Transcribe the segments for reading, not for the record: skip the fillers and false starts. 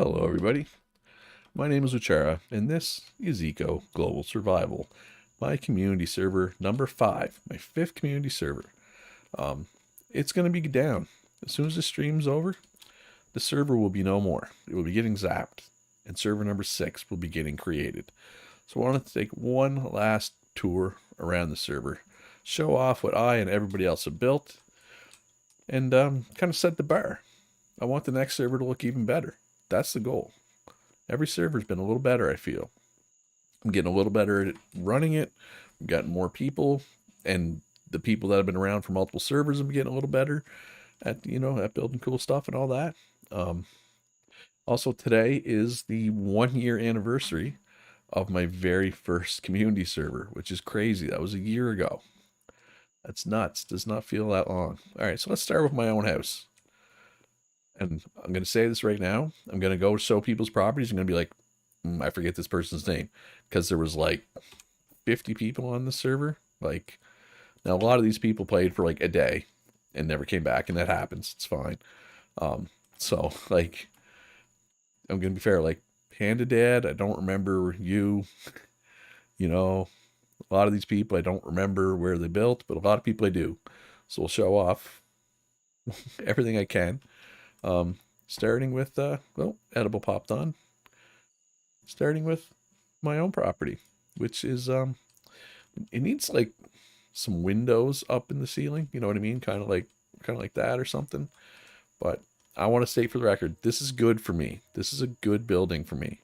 Hello everybody, my name is Uchara, and this is Eco Global Survival, my community server number 5, my 5th community server. Um, it's going to be down. As soon as the stream's over, the server will be no more. It will be getting zapped, and server number 6 will be getting created. So I wanted to take one last tour around the server, show off what I and everybody else have built, and kind of set the bar. I want the next server to look even better. That's the goal. Every server's been a little better, I feel. I'm getting a little better at running it. We've got more people, and the people that have been around for multiple servers have been getting a little better at, at building cool stuff and all that. Also, today is the 1 year anniversary of my very first community server, which is crazy. That was a year ago. That's nuts. Does not feel that long. All right, so let's start with my own house. And I'm going to say this right now. I'm going to go show people's properties. I'm going to be like, I forget this person's name, because there was like 50 people on the server. Like, now a lot of these people played for like a day and never came back, and that happens. It's fine. So like, I'm going to be fair. Like, Panda Dad, I don't remember you. A lot of these people, I don't remember where they built, but a lot of people I do. So we'll show off everything I can. Starting with, edible popped on. Starting with my own property, which is, it needs like some windows up in the ceiling. You know what I mean? Kind of like that or something. But I want to state for the record, this is good for me. This is a good building for me.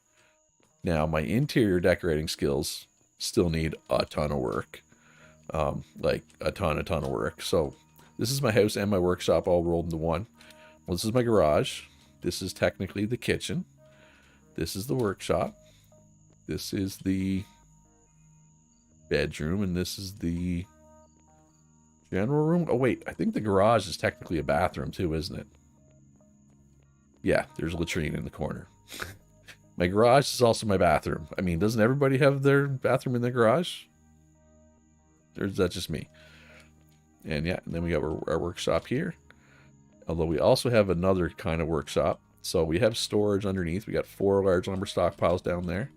Now, my interior decorating skills still need a ton of work. Like a ton of work. So this is my house and my workshop all rolled into one. Well, this is my garage. This is technically the kitchen. This is the workshop. This is the bedroom, and this is the general room. Oh, wait, I think the garage is technically a bathroom too, isn't it? Yeah, there's a latrine in the corner. My garage is also my bathroom. I mean, doesn't everybody have their bathroom in their garage? Or is that just me? And yeah, and then we got our workshop here. Although we also have another kind of workshop. So we have storage underneath. We got 4 large lumber stockpiles down there,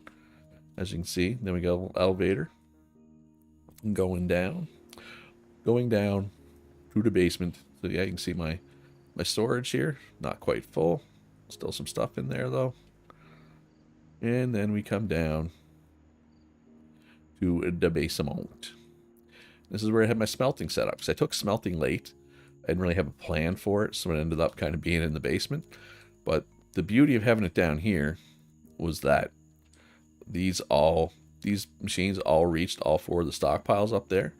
as you can see. Then we got a little elevator going down to the basement. So yeah, you can see my storage here. Not quite full. Still some stuff in there though. And then we come down to the basement. This is where I had my smelting set up, because I took smelting late. I didn't really have a plan for it, so it ended up kind of being in the basement. But the beauty of having it down here was that these machines all reached all 4 of the stockpiles up there.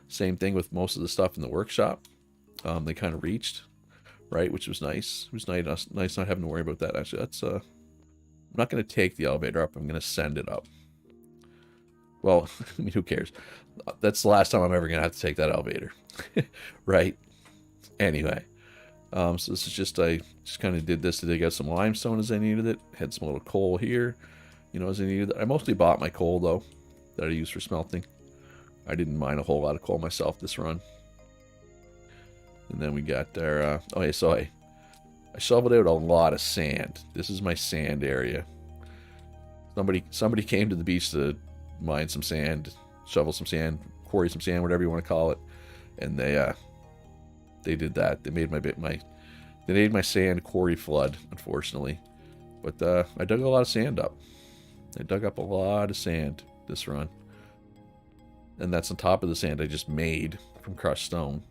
Same thing with most of the stuff in the workshop. They kind of reached, right, which was nice. It was nice not having to worry about that. Actually, that's I'm not going to take the elevator up. I'm going to send it up. Well, I mean, who cares? That's the last time I'm ever going to have to take that elevator, right? Anyway, so this is just, I just kind of did this to dig out some limestone as I needed it. Had some little coal here, as I needed it. I mostly bought my coal, though, that I use for smelting. I didn't mine a whole lot of coal myself this run. And then we got our, okay, so I shoveled out a lot of sand. This is my sand area. Somebody came to the beach to mine some sand, shovel some sand, quarry some sand, whatever you want to call it. And they did that. They made my sand quarry flood, unfortunately. But I dug a lot of sand up. I dug up a lot of sand this run. And that's on top of the sand I just made from crushed stone.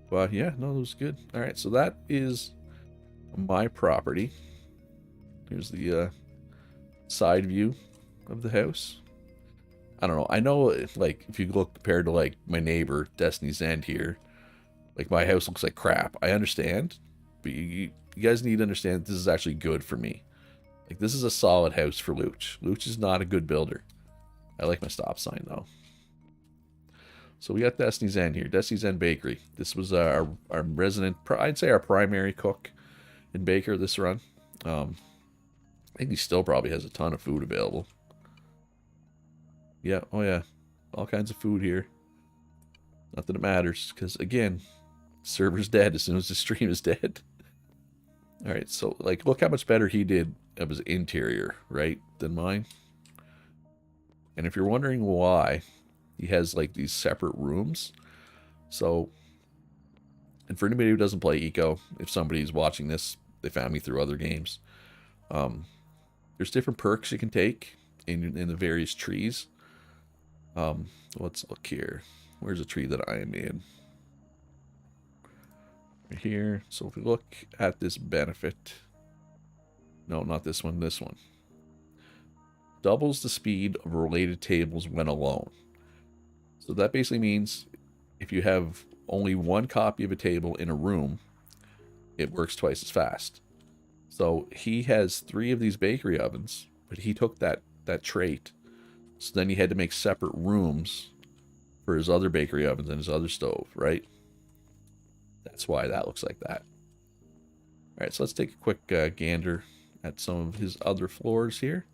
But yeah, no, it was good. All right, so that is my property. Here's the side view of the house. I don't know. I know, like, if you look compared to, like, my neighbor, Destiny's End here, like, my house looks like crap. I understand, but you guys need to understand this is actually good for me. Like, this is a solid house for Luch. Luch is not a good builder. I like my stop sign, though. So we got Destiny's End here. Destiny's End Bakery. This was our resident, I'd say our primary cook and baker this run. I think he still probably has a ton of food available. Yeah, oh yeah. All kinds of food here. Not that it matters, because again, server's dead as soon as the stream is dead. All right, so like, look how much better he did of his interior, right, than mine. And if you're wondering why, he has like these separate rooms. So, and for anybody who doesn't play Eco, if somebody's watching this, they found me through other games. Um, there's different perks you can take in the various trees. Let's look here. Where's a tree that I am in? Right here. So if we look at this benefit, no, not this one, this one. Doubles the speed of related tables when alone. So that basically means if you have only one copy of a table in a room, it works twice as fast. So he has 3 of these bakery ovens, but he took that trait. So then he had to make separate rooms for his other bakery ovens and his other stove, right? That's why that looks like that. All right, so let's take a quick gander at some of his other floors here.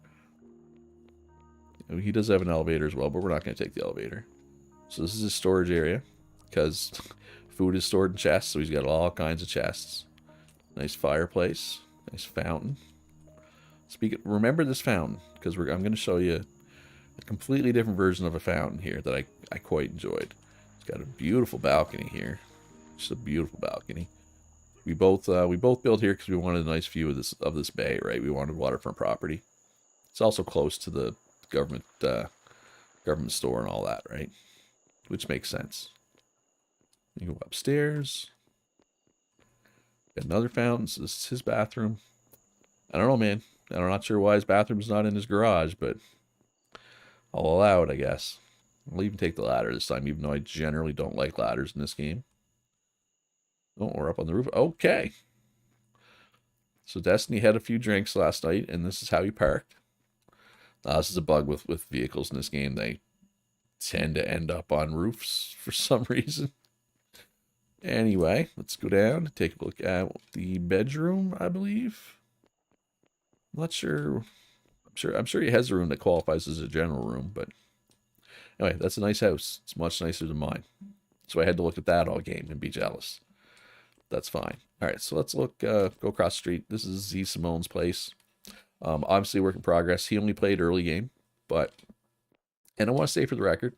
He does have an elevator as well, but we're not going to take the elevator. So this is his storage area, because food is stored in chests, so he's got all kinds of chests. Nice fireplace, nice fountain. Remember this fountain, because I'm going to show you a completely different version of a fountain here that I quite enjoyed. It's got a beautiful balcony here, just a beautiful balcony. We both built here because we wanted a nice view of this bay, right? We wanted waterfront property. It's also close to the government store and all that, right? Which makes sense. You go upstairs. Got another fountain. So this is his bathroom. I don't know, man. I'm not sure why his bathroom's not in his garage, but I'll allow it, I guess. I'll even take the ladder this time, even though I generally don't like ladders in this game. Oh, we're up on the roof. Okay. So Destiny had a few drinks last night, and this is how he parked. This is a bug with vehicles in this game. They tend to end up on roofs for some reason. Anyway, let's go down and take a look at the bedroom, I believe. I'm not sure. I'm sure he has a room that qualifies as a general room, but anyway, that's a nice house. It's much nicer than mine. So I had to look at that all game and be jealous. That's fine. All right, so let's look, go across the street. This is Z Simone's place. Obviously, work in progress. He only played early game, but, and I want to say for the record,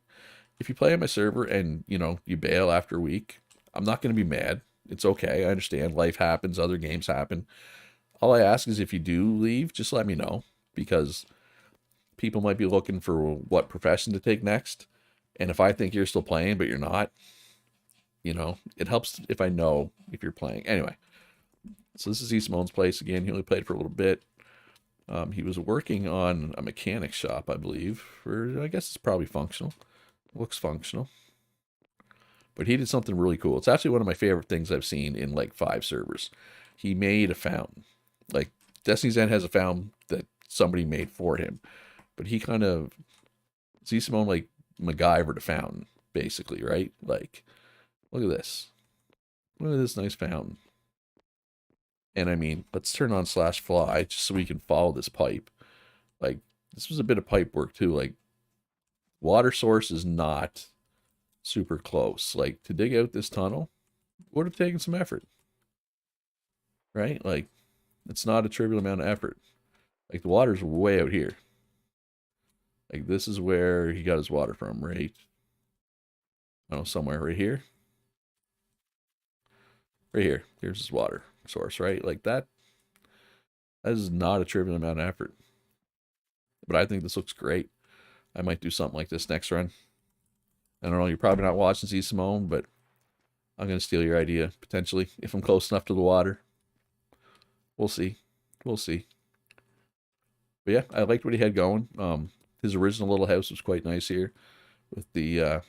if you play on my server and, you bail after a week, I'm not going to be mad. It's okay. I understand. Life happens. Other games happen. All I ask is if you do leave, just let me know, because people might be looking for what profession to take next. And if I think you're still playing, but you're not, it helps if I know if you're playing. Anyway, so this is E. Simone's place again. He only played for a little bit. He was working on a mechanic shop, I believe. I guess it's probably functional. Looks functional. But he did something really cool. It's actually one of my favorite things I've seen in like 5 servers. He made a fountain. Like Destiny's End has a fountain that somebody made for him. But he kind of, Z. Simone like MacGyvered a fountain, basically, right? Like, look at this. Look at this nice fountain. And I mean, let's turn on /fly just so we can follow this pipe. Like, this was a bit of pipe work too. Like, water source is not super close. Like, to dig out this tunnel would have taken some effort, right? Like, it's not a trivial amount of effort. Like, the water's way out here. Like, this is where he got his water from, right? I don't know, somewhere right here. Right here. Here's his water source, right? Like, that is not a trivial amount of effort. But I think this looks great. I might do something like this next run. I don't know, you're probably not watching Z. Simone, but I'm going to steal your idea, potentially, if I'm close enough to the water. We'll see. We'll see. But yeah, I liked what he had going. His original little house was quite nice here, with the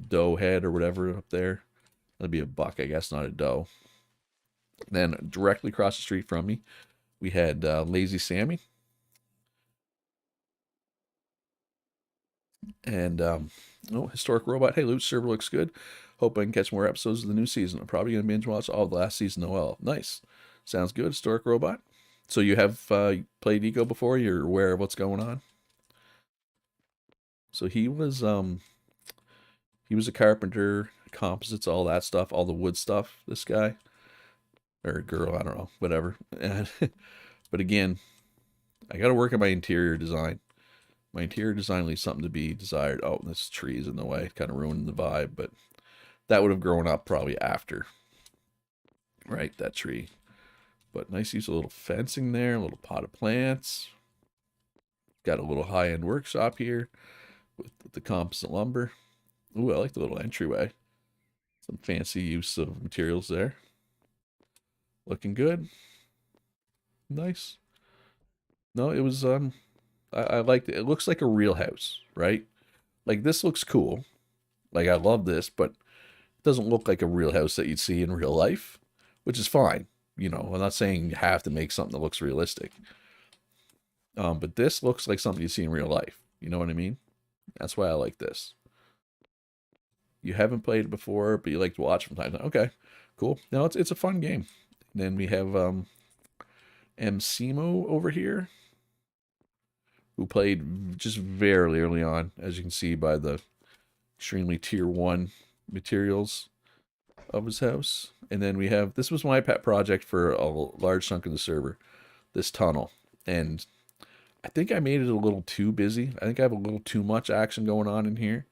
doe head or whatever up there. That'd be a buck, I guess, not a doe. Then directly across the street from me, we had Lazy Sammy. And, Historic Robot. Hey, Loot Server looks good. Hope I can catch more episodes of the new season. I'm probably going to binge watch all of the last season. Noel. Nice. Sounds good, Historic Robot. So you have played Eco before? You're aware of what's going on? So he was a carpenter, composites, all that stuff, all the wood stuff, this guy. or girl, I don't know, whatever. And, but again, I got to work on my interior design. My interior design leaves something to be desired. Oh, this tree is in the way, kind of ruining the vibe, but that would have grown up probably after, right? That tree. But nice use of a little fencing there, a little pot of plants. Got a little high-end workshop here with the composite lumber. Ooh, I like the little entryway. Some fancy use of materials there. Looking good. Nice. No, it was I liked it. It looks like a real house, right? Like this looks cool. Like I love this, but it doesn't look like a real house that you'd see in real life, which is fine. You know, I'm not saying you have to make something that looks realistic. But this looks like something you see in real life. You know what I mean? That's why I like this. You haven't played it before, but you like to watch from time to time. Okay, cool. No, it's a fun game. And then we have MCmo over here, who played just very early on, as you can see by the extremely tier 1 materials of his house. And then we have, this was my pet project for a large chunk of the server, this tunnel. And I think I made it a little too busy. I think I have a little too much action going on in here,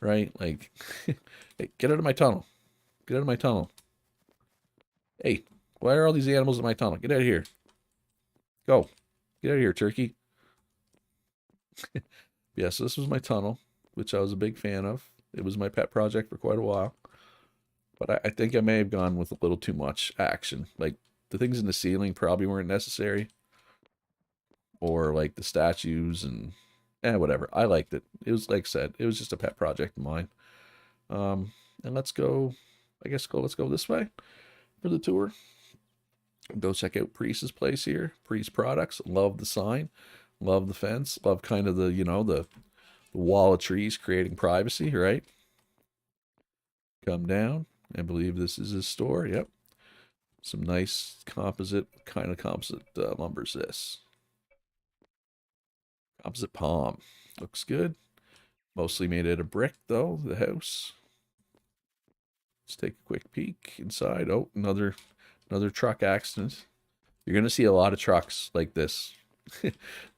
right? Like, hey, get out of my tunnel. Get out of my tunnel. Hey, why are all these animals in my tunnel? Get out of here. Go. Get out of here, turkey. Yeah, so this was my tunnel, which I was a big fan of. It was my pet project for quite a while. But I think I may have gone with a little too much action. Like, the things in the ceiling probably weren't necessary. Or, like, the statues and... whatever. I liked it. It was, like I said, it was just a pet project of mine. And let's go... let's go this way for the tour. Go check out Priest's place here. Priest Products. Love the sign. Love the fence. Love kind of the, you know, the wall of trees creating privacy, right? Come down. I believe this is his store. Yep. Some nice composite, kind of composite lumber's this. Composite palm. Looks good. Mostly made out of brick, though, the house. Let's take a quick peek inside. Oh, another truck accident. You're going to see a lot of trucks like this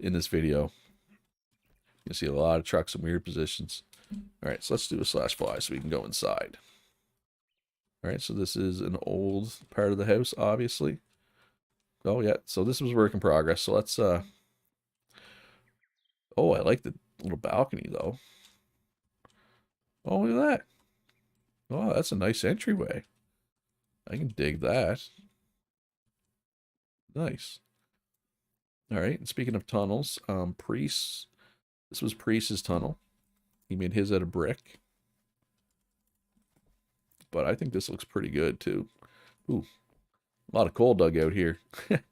in this video. You see a lot of trucks in weird positions. All right, so let's do a slash fly so we can go inside. All right, so this is an old part of the house, obviously. Oh, yeah, so this was work in progress. So let's, oh, I like the little balcony, though. Oh, look at that. Oh, that's a nice entryway. I can dig that. Nice. All right, and speaking of tunnels, Priest, this was Priest's tunnel. He made his out of brick. But I think this looks pretty good, too. Ooh, a lot of coal dug out here. Didn't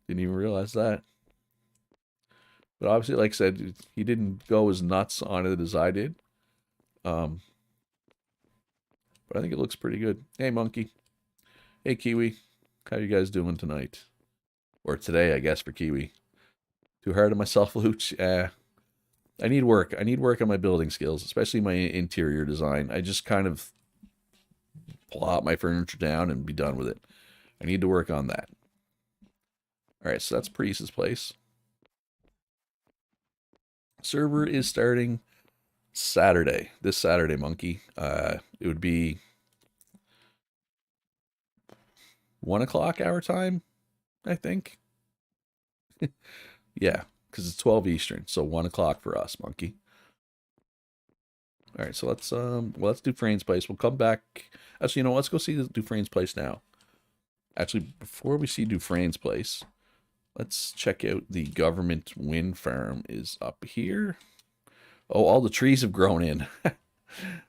even realize that. But obviously, like I said, he didn't go as nuts on it as I did. But I think it looks pretty good. Hey, Monkey. Hey, Kiwi. How you guys doing tonight? Or today, I guess, for Kiwi. Too hard on myself, Luch? I need work. I need work on my building skills, especially my interior design. I just kind of plop my furniture down and be done with it. I need to work on that. All right, so that's Priest's place. Server is starting Saturday. This Saturday, Monkey. It would be 1 o'clock our time, I think. Yeah, because it's 12 Eastern, so 1 o'clock for us, Monkey. All right, so let's do Frane's place. We'll come back. Actually, you know, let's go see Dufresne's place now. Actually, before we see Dufresne's place, let's check out the government wind farm is up here. Oh, all the trees have grown in.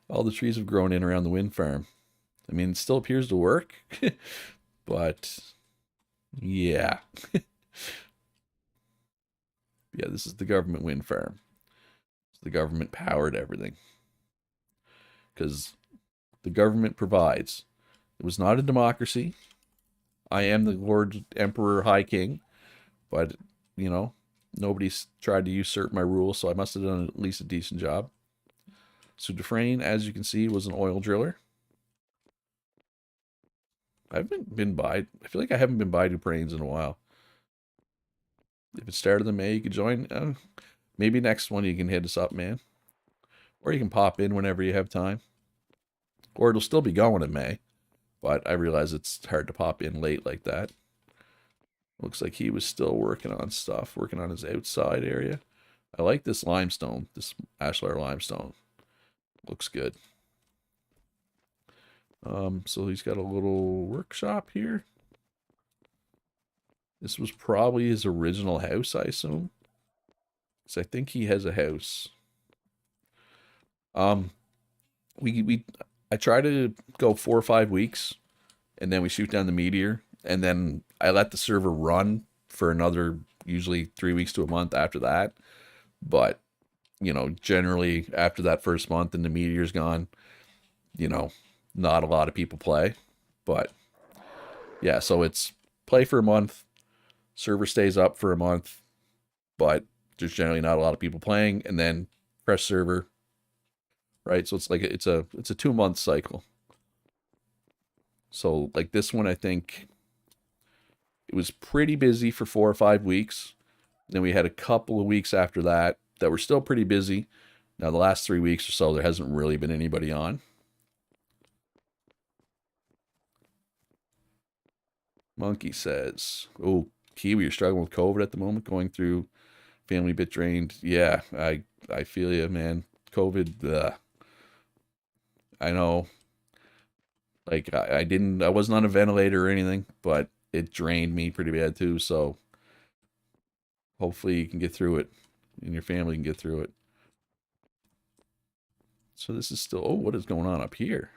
All the trees have grown in around the wind farm. I mean, it still appears to work, but yeah. Yeah, this is the government wind farm. The government powered everything. Because the government provides. It was not a democracy. I am the Lord Emperor High King. But, you know, nobody's tried to usurp my rule, so I must have done at least a decent job. So Dufresne, as you can see, was an oil driller. I haven't been by. I feel like I haven't been by Duprain's in a while. If it started in May, you could join. Maybe next one you can hit us up, man. Or you can pop in whenever you have time. Or it'll still be going in May. But I realize it's hard to pop in late like that. Looks like he was still working on stuff, working on his outside area. I like this limestone, this ashlar limestone. Looks good. So he's got a little workshop here. This was probably his original house, I assume. Because I think he has a house. I try to go 4 or 5 weeks, and then we shoot down the meteor, and then I let the server run for another usually 3 weeks to a month after that. But generally after that first month and the meteor's gone, not a lot of people play. But yeah, so it's play for a month, server stays up for a month, but there's generally not a lot of people playing, and then fresh server, right? So it's like it's a 2 month cycle. So like this one, I think it was pretty busy for 4 or 5 weeks. Then we had a couple of weeks after that were still pretty busy. Now the last 3 weeks or so, there hasn't really been anybody on. Monkey says, "Oh, Kiwi, you're struggling with COVID at the moment, going through family bit drained." Yeah, I feel you, man. COVID. I know. Like I wasn't on a ventilator or anything, but it drained me pretty bad too. So hopefully you can get through it, and your family can get through it. So this is still. Oh, what is going on up here?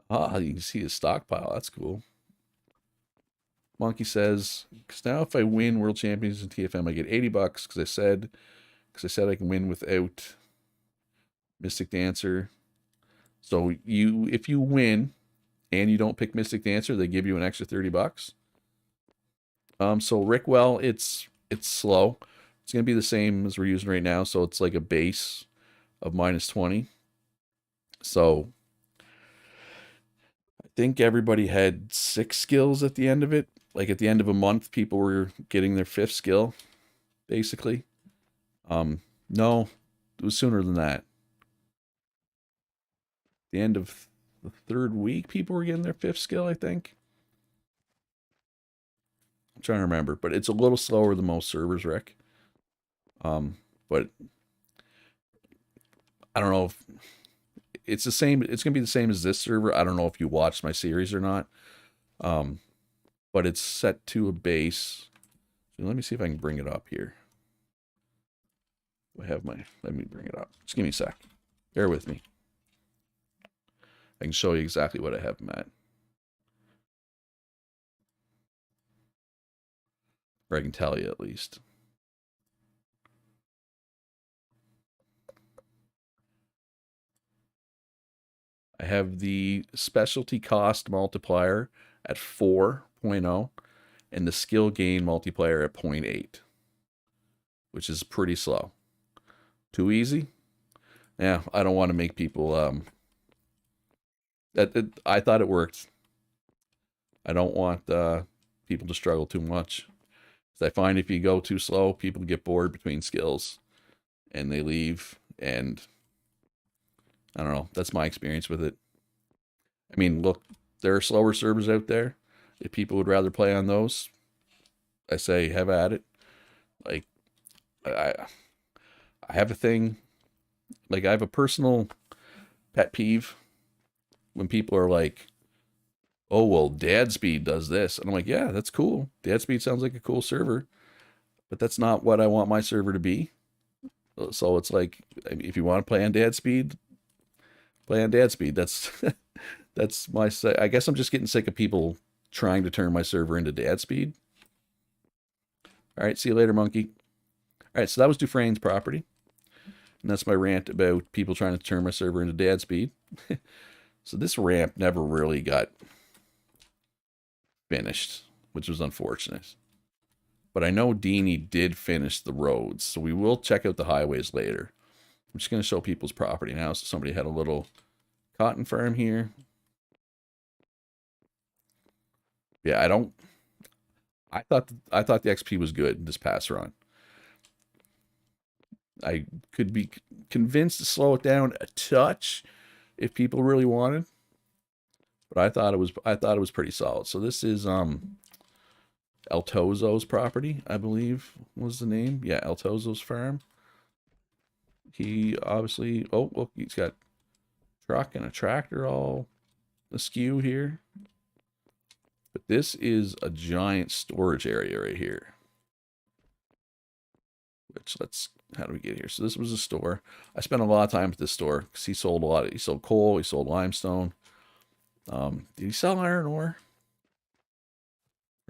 Ah, you can see his stockpile. That's cool. Monkey says, because now if I win World Champions in TFM, I get $80 because I said I can win without Mystic Dancer. So if you win and you don't pick Mystic Dancer, they give you an extra $30. So Rickwell, it's slow. It's gonna be the same as we're using right now. So it's like a base of -20. So I think everybody had 6 skills at the end of it. Like at the end of a month, people were getting their 5th skill, basically. No, it was sooner than that. The end of the 3rd week, people were getting their 5th skill, I think. I'm trying to remember, but it's a little slower than most servers, Rick. But I don't know if it's the same. It's gonna be the same as this server. I don't know if you watched my series or not. But it's set to a base. So let me see if I can bring it up here. Let me bring it up. Just give me a sec. Bear with me. I can show you exactly what I have them at. Or I can tell you at least. I have the specialty cost multiplier at 4.0 and the skill gain multiplier at 0.8, which is pretty slow. Too easy? Yeah, I don't want to make people I thought it worked. I don't want people to struggle too much. I find if you go too slow, people get bored between skills and they leave. And I don't know. That's my experience with it. I mean, look, there are slower servers out there. If people would rather play on those, I say have at it. Like, I have a thing. Like, I have a personal pet peeve when people are like, "Oh, well, Dad Speed does this," and I'm like, "Yeah, that's cool. Dad Speed sounds like a cool server, but that's not what I want my server to be." So it's like, if you want to play on Dad Speed, play on Dad Speed. That's that's my. I guess I'm just getting sick of people trying to turn my server into Dad Speed. All right, see you later, monkey. All right, so that was Dufresne's property, and that's my rant about people trying to turn my server into Dad Speed. So this ramp never really got finished, which was unfortunate. But I know Deanie did finish the roads, so we will check out the highways later. I'm just going to show people's property now. So somebody had a little cotton farm here. Yeah, I don't. I thought the XP was good this past run. I could be convinced to slow it down a touch if people really wanted, but I thought it was pretty solid. So this is El Tozo's property, I believe was the name. Yeah, El Tozo's farm. He obviously, oh look, he's got truck and a tractor all askew here. But this is a giant storage area right here. Which how do we get here? So this was a store. I spent a lot of time at this store because he sold a lot. He sold coal. He sold limestone. Did he sell iron ore?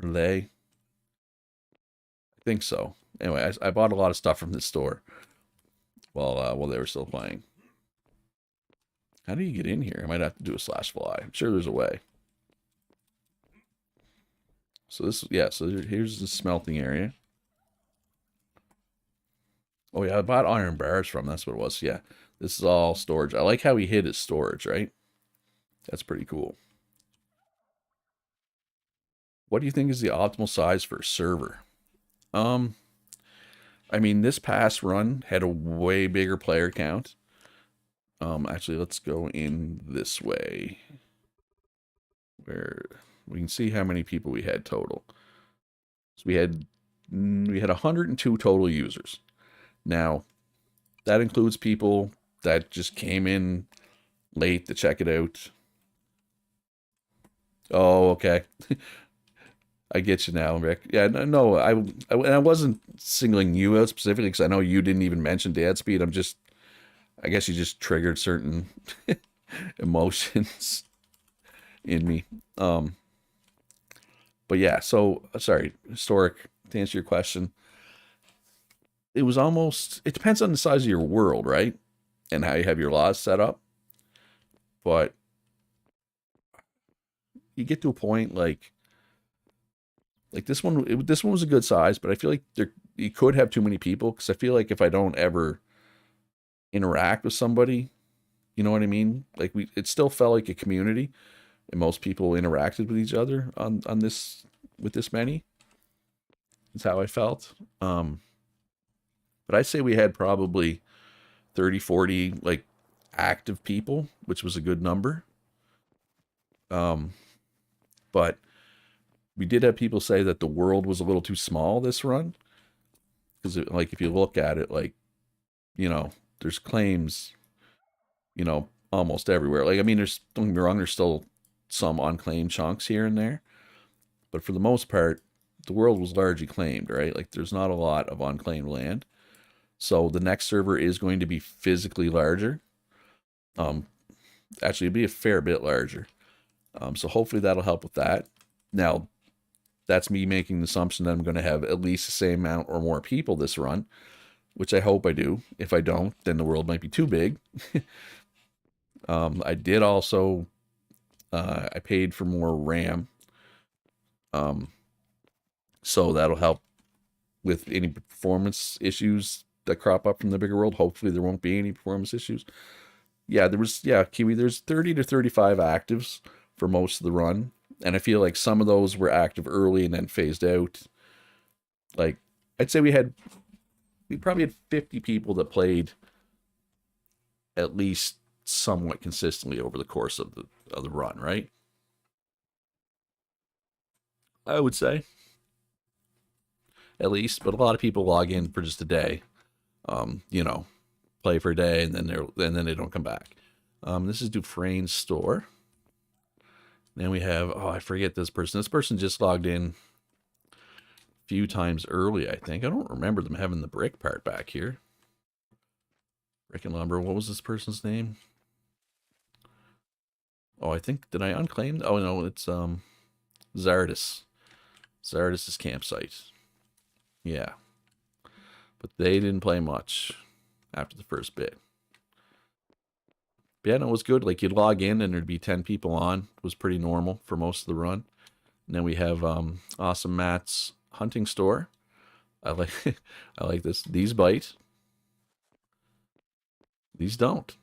Or lay? I think so. Anyway, I bought a lot of stuff from this store while they were still playing. How do you get in here? I might have to do a /fly. I'm sure there's a way. So this, yeah. So here's the smelting area. Oh yeah, I bought iron bars from. That's what it was. Yeah, this is all storage. I like how he hid his storage. Right. That's pretty cool. What do you think is the optimal size for a server? Um, I mean, this past run had a way bigger player count. Actually, let's go in this way, where we can see how many people we had total. So we had 102 total users. Now, that includes people that just came in late to check it out. Oh, okay. I get you now, Rick. Yeah, no, I wasn't singling you out specifically because I know you didn't even mention dad speed. I guess you just triggered certain emotions in me. But yeah, so sorry, historic. To answer your question, it was almost. It depends on the size of your world, right, and how you have your laws set up. But you get to a point like this one was a good size, but I feel like you could have too many people because I feel like if I don't ever interact with somebody, you know what I mean? Like it still felt like a community, and most people interacted with each other on this with this many. That's how I felt. But I'd say we had probably 30, 40 like active people, which was a good number. Um, but we did have people say that the world was a little too small this run because like if you look at it, like there's claims, almost everywhere. Like I mean, don't get me wrong, there's still some unclaimed chunks here and there, but for the most part, the world was largely claimed, right? Like there's not a lot of unclaimed land. So the next server is going to be physically larger. Um, Actually, it'd be a fair bit larger. So hopefully that'll help with that. Now, that's me making the assumption that I'm going to have at least the same amount or more people this run, which I hope I do. If I don't, then the world might be too big. I did also, I paid for more RAM. Um, so that'll help with any performance issues that crop up from the bigger world. Hopefully there won't be any performance issues. Yeah, Kiwi, there's 30 to 35 actives for most of the run. And I feel like some of those were active early and then phased out. Like, I'd say we probably had 50 people that played at least somewhat consistently over the course of the run, right? I would say at least, but a lot of people log in for just a day. Um, you know, Play for a day and then they don't come back. This is Dufresne's store. Then we have I forget this person. This person just logged in a few times early, I think. I don't remember them having the brick part back here. Brick and lumber. What was this person's name? Oh, I think did I unclaim? Oh no, it's Zardis. Zardis' campsite. Yeah. But they didn't play much after the first bit. But yeah, no, it was good. Like you'd log in and there'd be 10 people on. It was pretty normal for most of the run. And then we have Awesome Matt's hunting store. I like I like this. These bite. These don't.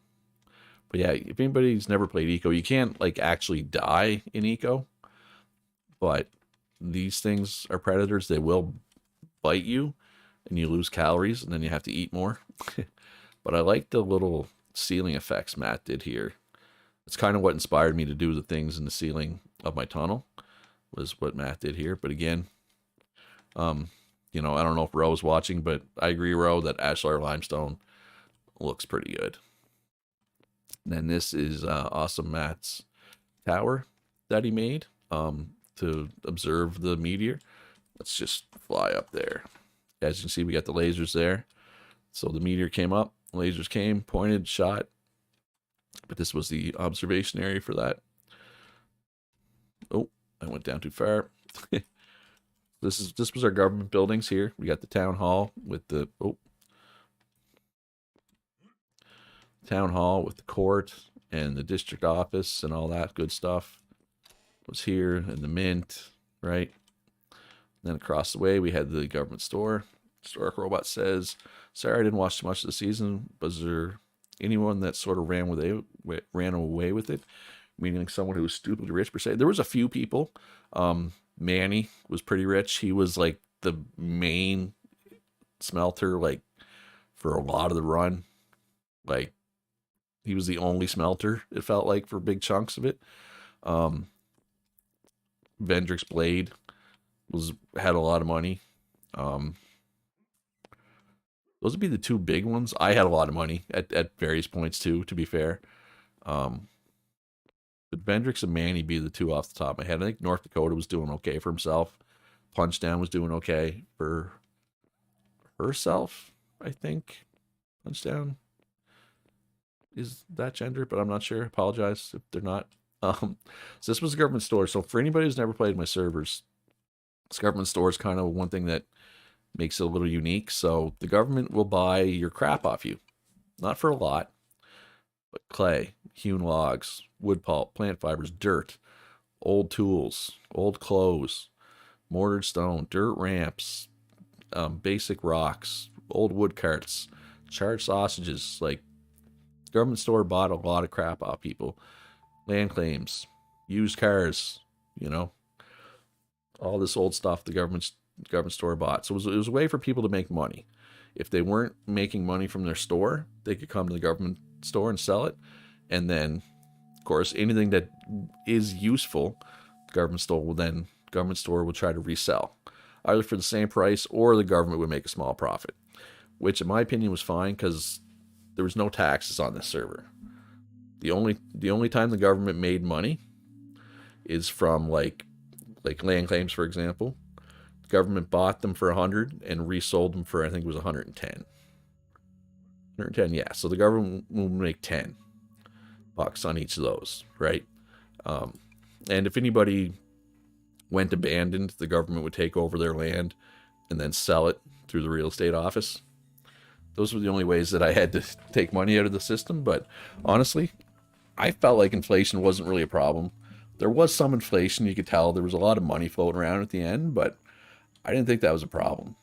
But yeah, if anybody's never played Eco, you can't like actually die in Eco. But these things are predators. They will bite you and you lose calories and then you have to eat more. But I like the little ceiling effects Matt did here. It's kind of what inspired me to do the things in the ceiling of my tunnel, was what Matt did here. But again, you know, I don't know if Roe's watching, but I agree, Roe, that Ashlar limestone looks pretty good. And then this is awesome Matt's tower that he made to observe the meteor. Let's just fly up there. As you can see, we got the lasers there. So the meteor came up, lasers came, pointed, shot. But this was the observation area for that. Oh, I went down too far. This was our government buildings here. We got the town hall with the town hall with the court and the district office and all that good stuff was here, and the mint, right? And then across the way we had the government store. Historic Robot says, "Sorry, I didn't watch too much of the season. Was there anyone that sort of ran away with it, meaning someone who was stupidly rich per se?" There was a few people. Manny was pretty rich. He was like the main smelter, like for a lot of the run. Like he was the only smelter, it felt like, for big chunks of it. Vendrick's Blade had a lot of money. Those would be the two big ones. I had a lot of money at various points too, to be fair. But Vendrick's and Manny be the two off the top of my head. I think North Dakota was doing okay for himself. Punchdown was doing okay for herself, I think. Punchdown is that gender, but I'm not sure. Apologize if they're not. So this was a government store. So for anybody who's never played my servers, this government store is kind of one thing that makes it a little unique. So the government will buy your crap off you. Not for a lot, but clay, hewn logs, wood pulp, plant fibers, dirt, old tools, old clothes, mortared stone, dirt ramps, basic rocks, old wood carts, charred sausages. Like, government store bought a lot of crap off people. Land claims, used cars, you know, all this old stuff the government store bought. So it was a way for people to make money. If they weren't making money from their store, they could come to the government store and sell it. And then, of course, anything that is useful, the government store will try to resell, either for the same price or the government would make a small profit, which in my opinion was fine because there was no taxes on this server. The only time the government made money is from like land claims, for example. The government bought them for 100 and resold them for, I think it was 110. 110, yeah. So the government will make $10 on each of those, right? And if anybody went abandoned, the government would take over their land and then sell it through the real estate office. Those were the only ways that I had to take money out of the system. But honestly, I felt like inflation wasn't really a problem. There was some inflation, you could tell. There was a lot of money floating around at the end, but I didn't think that was a problem,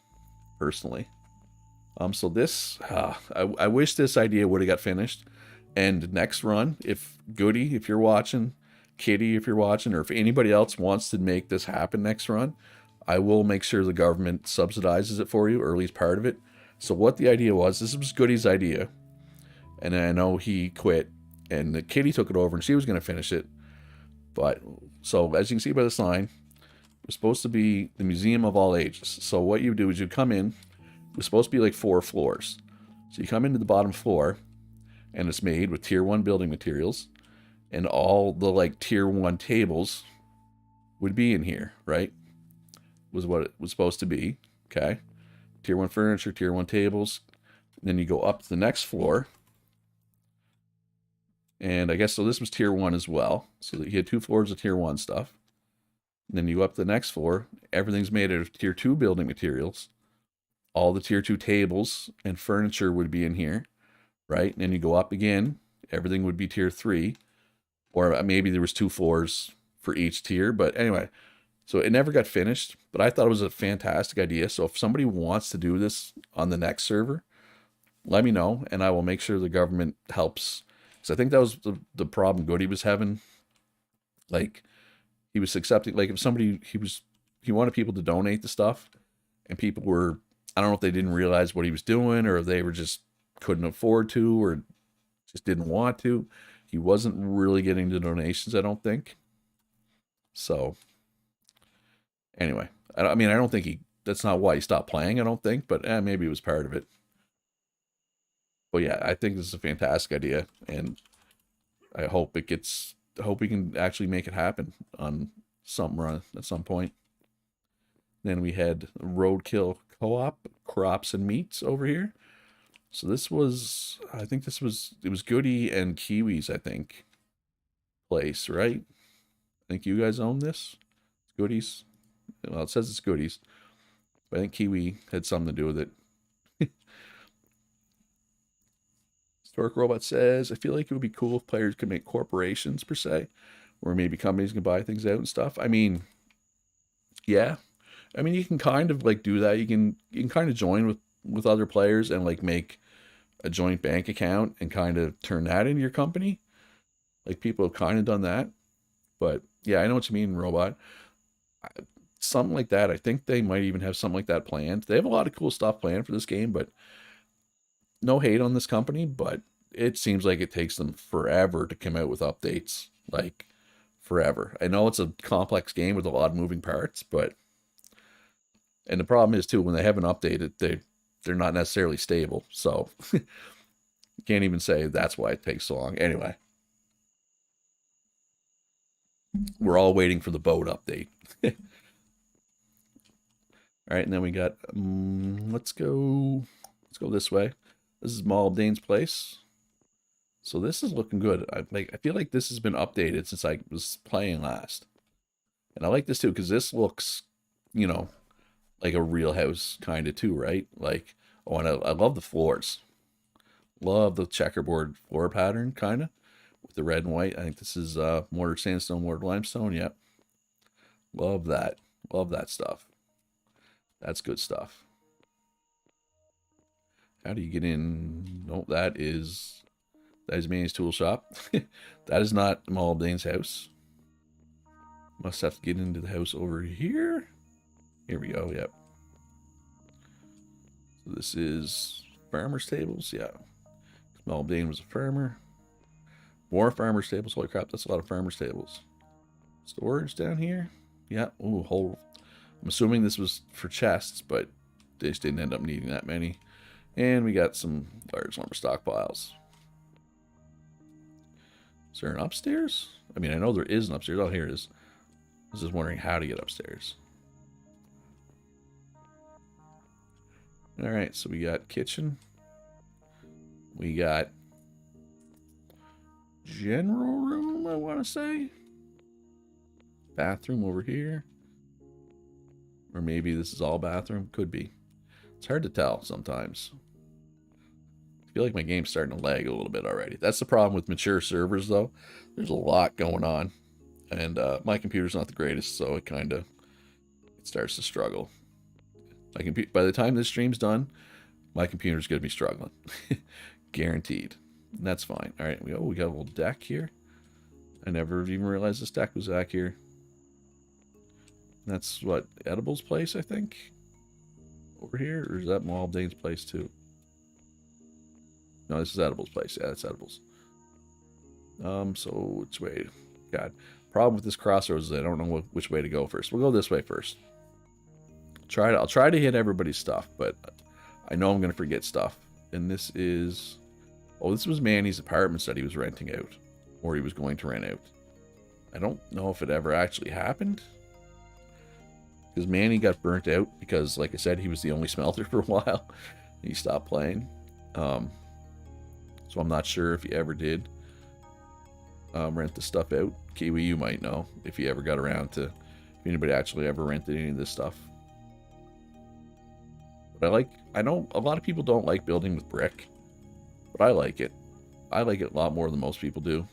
personally. So this, I wish this idea would have got finished. And next run, if Goody, if you're watching, Kitty, if you're watching, or if anybody else wants to make this happen next run, I will make sure the government subsidizes it for you, or at least part of it. So what the idea was, this was Goody's idea, and I know he quit, and Kitty took it over, and she was going to finish it. But, so as you can see by the sign, it was supposed to be the Museum of All Ages. So what you do is you come in, it was supposed to be like 4 floors. So you come into the bottom floor, and it's made with tier 1 building materials, and all the like tier 1 tables would be in here, right? Was what it was supposed to be, okay? Tier 1 furniture, tier 1 tables. And then you go up to the next floor. And I guess, so this was tier 1 as well. So you had 2 floors of tier 1 stuff. And then you go up to the next floor. Everything's made out of tier 2 building materials. All the tier 2 tables and furniture would be in here, right? And then you go up again. Everything would be tier 3. Or maybe there was 2 floors for each tier. But anyway, so it never got finished, but I thought it was a fantastic idea. So if somebody wants to do this on the next server, let me know, and I will make sure the government helps. Because I think that was the problem Goody was having. Like, he was accepting, like if somebody, he was he wanted people to donate the stuff, and people were, I don't know if they didn't realize what he was doing, or they were just couldn't afford to, or just didn't want to. He wasn't really getting the donations, I don't think. So anyway, I mean, I don't think that's not why he stopped playing, I don't think, but maybe it was part of it. But yeah, I think this is a fantastic idea, and I hope I hope we can actually make it happen on some run at some point. Then we had Roadkill Co-op, Crops and Meats over here. So this was, I think it was Goody and Kiwi's, I think, place, right? I think you guys own this. It's Goody's. Well, it says it's Goody's, but I think Kiwi had something to do with it. Stork Robot says, I feel like it would be cool if players could make corporations, per se, or maybe companies can buy things out and stuff. I mean, yeah. I mean, you can kind of like do that. You can kind of join with other players and like make a joint bank account and kind of turn that into your company. Like people have kind of done that. But yeah, I know what you mean, Robot. Something like that. I think they might even have something like that planned. They have a lot of cool stuff planned for this game, but no hate on this company, but it seems like it takes them forever to come out with updates. Like forever. I know it's a complex game with a lot of moving parts, but and the problem is too, when they haven't updated, they're not necessarily stable. So you can't even say that's why it takes so long. Anyway, we're all waiting for the boat update. All right, and then we got let's go this way. This is Dane's place. So this is looking good. I feel like this has been updated since I was playing last. And I like this too, because this looks, you know, like a real house kind of too, right? Like, oh, and I love the floors. Love the checkerboard floor pattern, kind of, with the red and white. I think this is mortar sandstone, mortar limestone. Yep. Love that. Love that stuff. That's good stuff. How do you get in? No, that is Manny's tool shop. That is not Dane's house. Must have to get into the house over here. Here we go, yep. So this is farmer's tables, yeah. Dane was a farmer. More farmer's tables, holy crap, that's a lot of farmer's tables. Storage down here. Yeah, ooh, whole. I'm assuming this was for chests, but they just didn't end up needing that many. And we got some large lumber stockpiles. Is there an upstairs? I mean, I know there is an upstairs. Oh, here it is. I was just wondering how to get upstairs. All right, so we got kitchen. We got general room, I want to say. Bathroom over here. Or maybe this is all bathroom. Could be. It's hard to tell sometimes. I feel like my game's starting to lag a little bit already. That's the problem with mature servers, though. There's a lot going on. And my computer's not the greatest, so it starts to struggle. By the time this stream's done, my computer's going to be struggling. Guaranteed. And that's fine. All right, we got a little deck here. I never even realized this deck was back here. That's what, Edible's place, I think? Over here? Or is that Dane's place too? No, this is Edible's place. Yeah, that's Edible's. So which way? God. Problem with this crossroads is I don't know which way to go first. We'll go this way first. I'll try to hit everybody's stuff, but I know I'm gonna forget stuff. And this is, oh, this was Manny's apartments that he was renting out, or he was going to rent out. I don't know if it ever actually happened, because Manny got burnt out because, like I said, he was the only smelter for a while. He stopped playing. So I'm not sure if he ever did rent the stuff out. Kiwi, you might know if he ever got around to, if anybody actually ever rented any of this stuff. But I know a lot of people don't like building with brick, but I like it. I like it a lot more than most people do.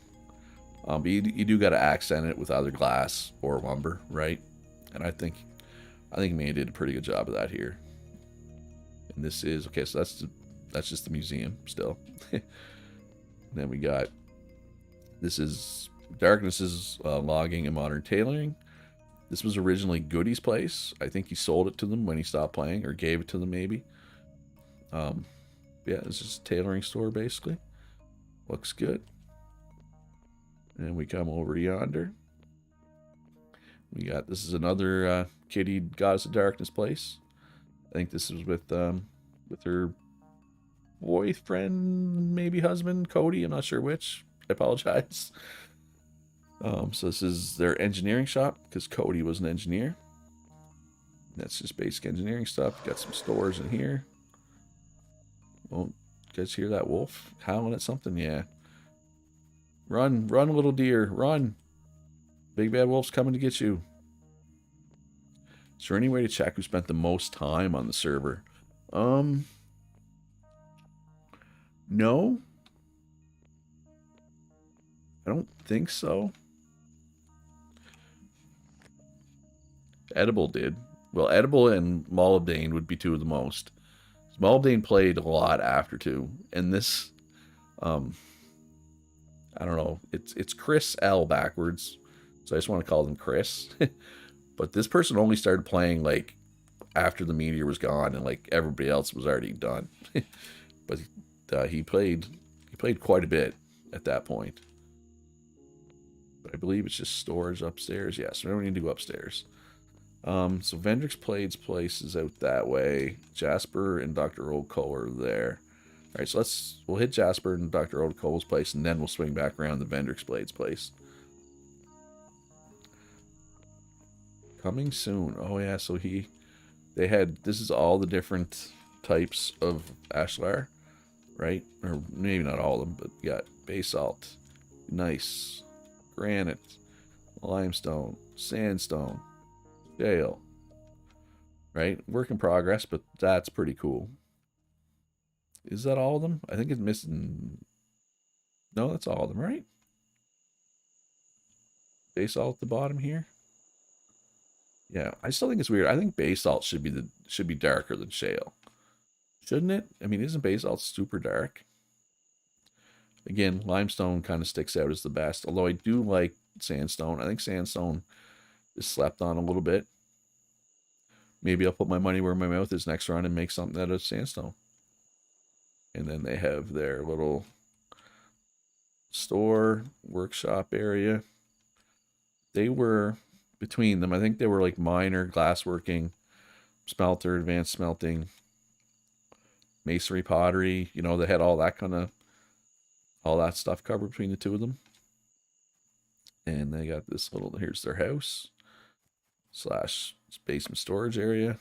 But you do got to accent it with either glass or lumber, right? And I think Manny did a pretty good job of that here. And this is, okay, so that's just the museum still. Then we got, this is Darkness is logging and modern tailoring. This was originally Goody's place. I think he sold it to them when he stopped playing, or gave it to them maybe. Yeah, it's just a tailoring store basically. Looks good. And we come over yonder. We got, this is another Kitty Goddess of Darkness place. I think this is with her boyfriend, maybe husband, Cody. I'm not sure which. I apologize. So this is their engineering shop because Cody was an engineer. That's just basic engineering stuff. Got some stores in here. Well, you guys hear that wolf howling at something? Yeah. Run, run, little deer, run. Big bad wolf's coming to get you. Is there any way to check who spent the most time on the server? No. I don't think so. Edible did. Well, Edible and Molybdane would be two of the most. Molybdane played a lot after too. And this, I don't know. It's Chris L backwards. So I just want to call them Chris. But this person only started playing like after the meteor was gone and like everybody else was already done. But he played quite a bit at that point. But I believe it's just stores upstairs. Yes, we don't need to go upstairs. So Vendrick's Plade's place is out that way. Jasper and Dr. Oldco are there. Alright, so we'll hit Jasper and Dr. Oldco's place, and then we'll swing back around to Vendrick's Plade's place. Coming soon. Oh yeah, so they had, this is all the different types of ashlar, right? Or maybe not all of them, but you got basalt, gneiss, granite, limestone, sandstone, shale, right? Work in progress, but that's pretty cool. Is that all of them? I think it's missing. No, that's all of them, right? Basalt at the bottom here. Yeah, I still think it's weird. I think basalt should be darker than shale, shouldn't it? I mean, isn't basalt super dark? Again, limestone kind of sticks out as the best, although I do like sandstone. I think sandstone is slept on a little bit. Maybe I'll put my money where my mouth is next run and make something out of sandstone. And then they have their little store, workshop area. They were, between them, I think they were like miner, glassworking, smelter, advanced smelting, masonry, pottery. You know, they had all that stuff covered between the two of them. And they got this little, here's their house / basement storage area.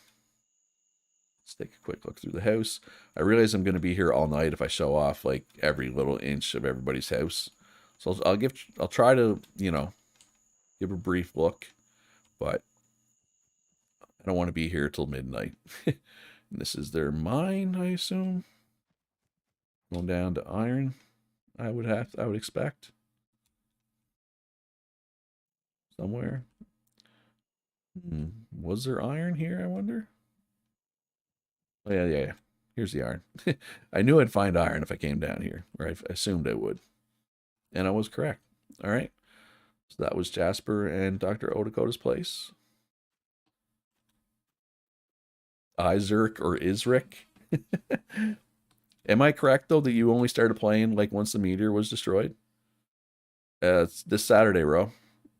Let's take a quick look through the house. I realize I'm going to be here all night if I show off like every little inch of everybody's house. So I'll try to, you know, give a brief look, but I don't want to be here till midnight. This is their mine, I assume. Going down to iron, I would expect. Somewhere. Was there iron here, I wonder? Oh, yeah. Here's the iron. I knew I'd find iron if I came down here, or I assumed I would. And I was correct. All right. So that was Jasper and Dr. Odakota's place. Isaac or Isric. Am I correct, though, that you only started playing like once the meteor was destroyed? It's this Saturday, bro.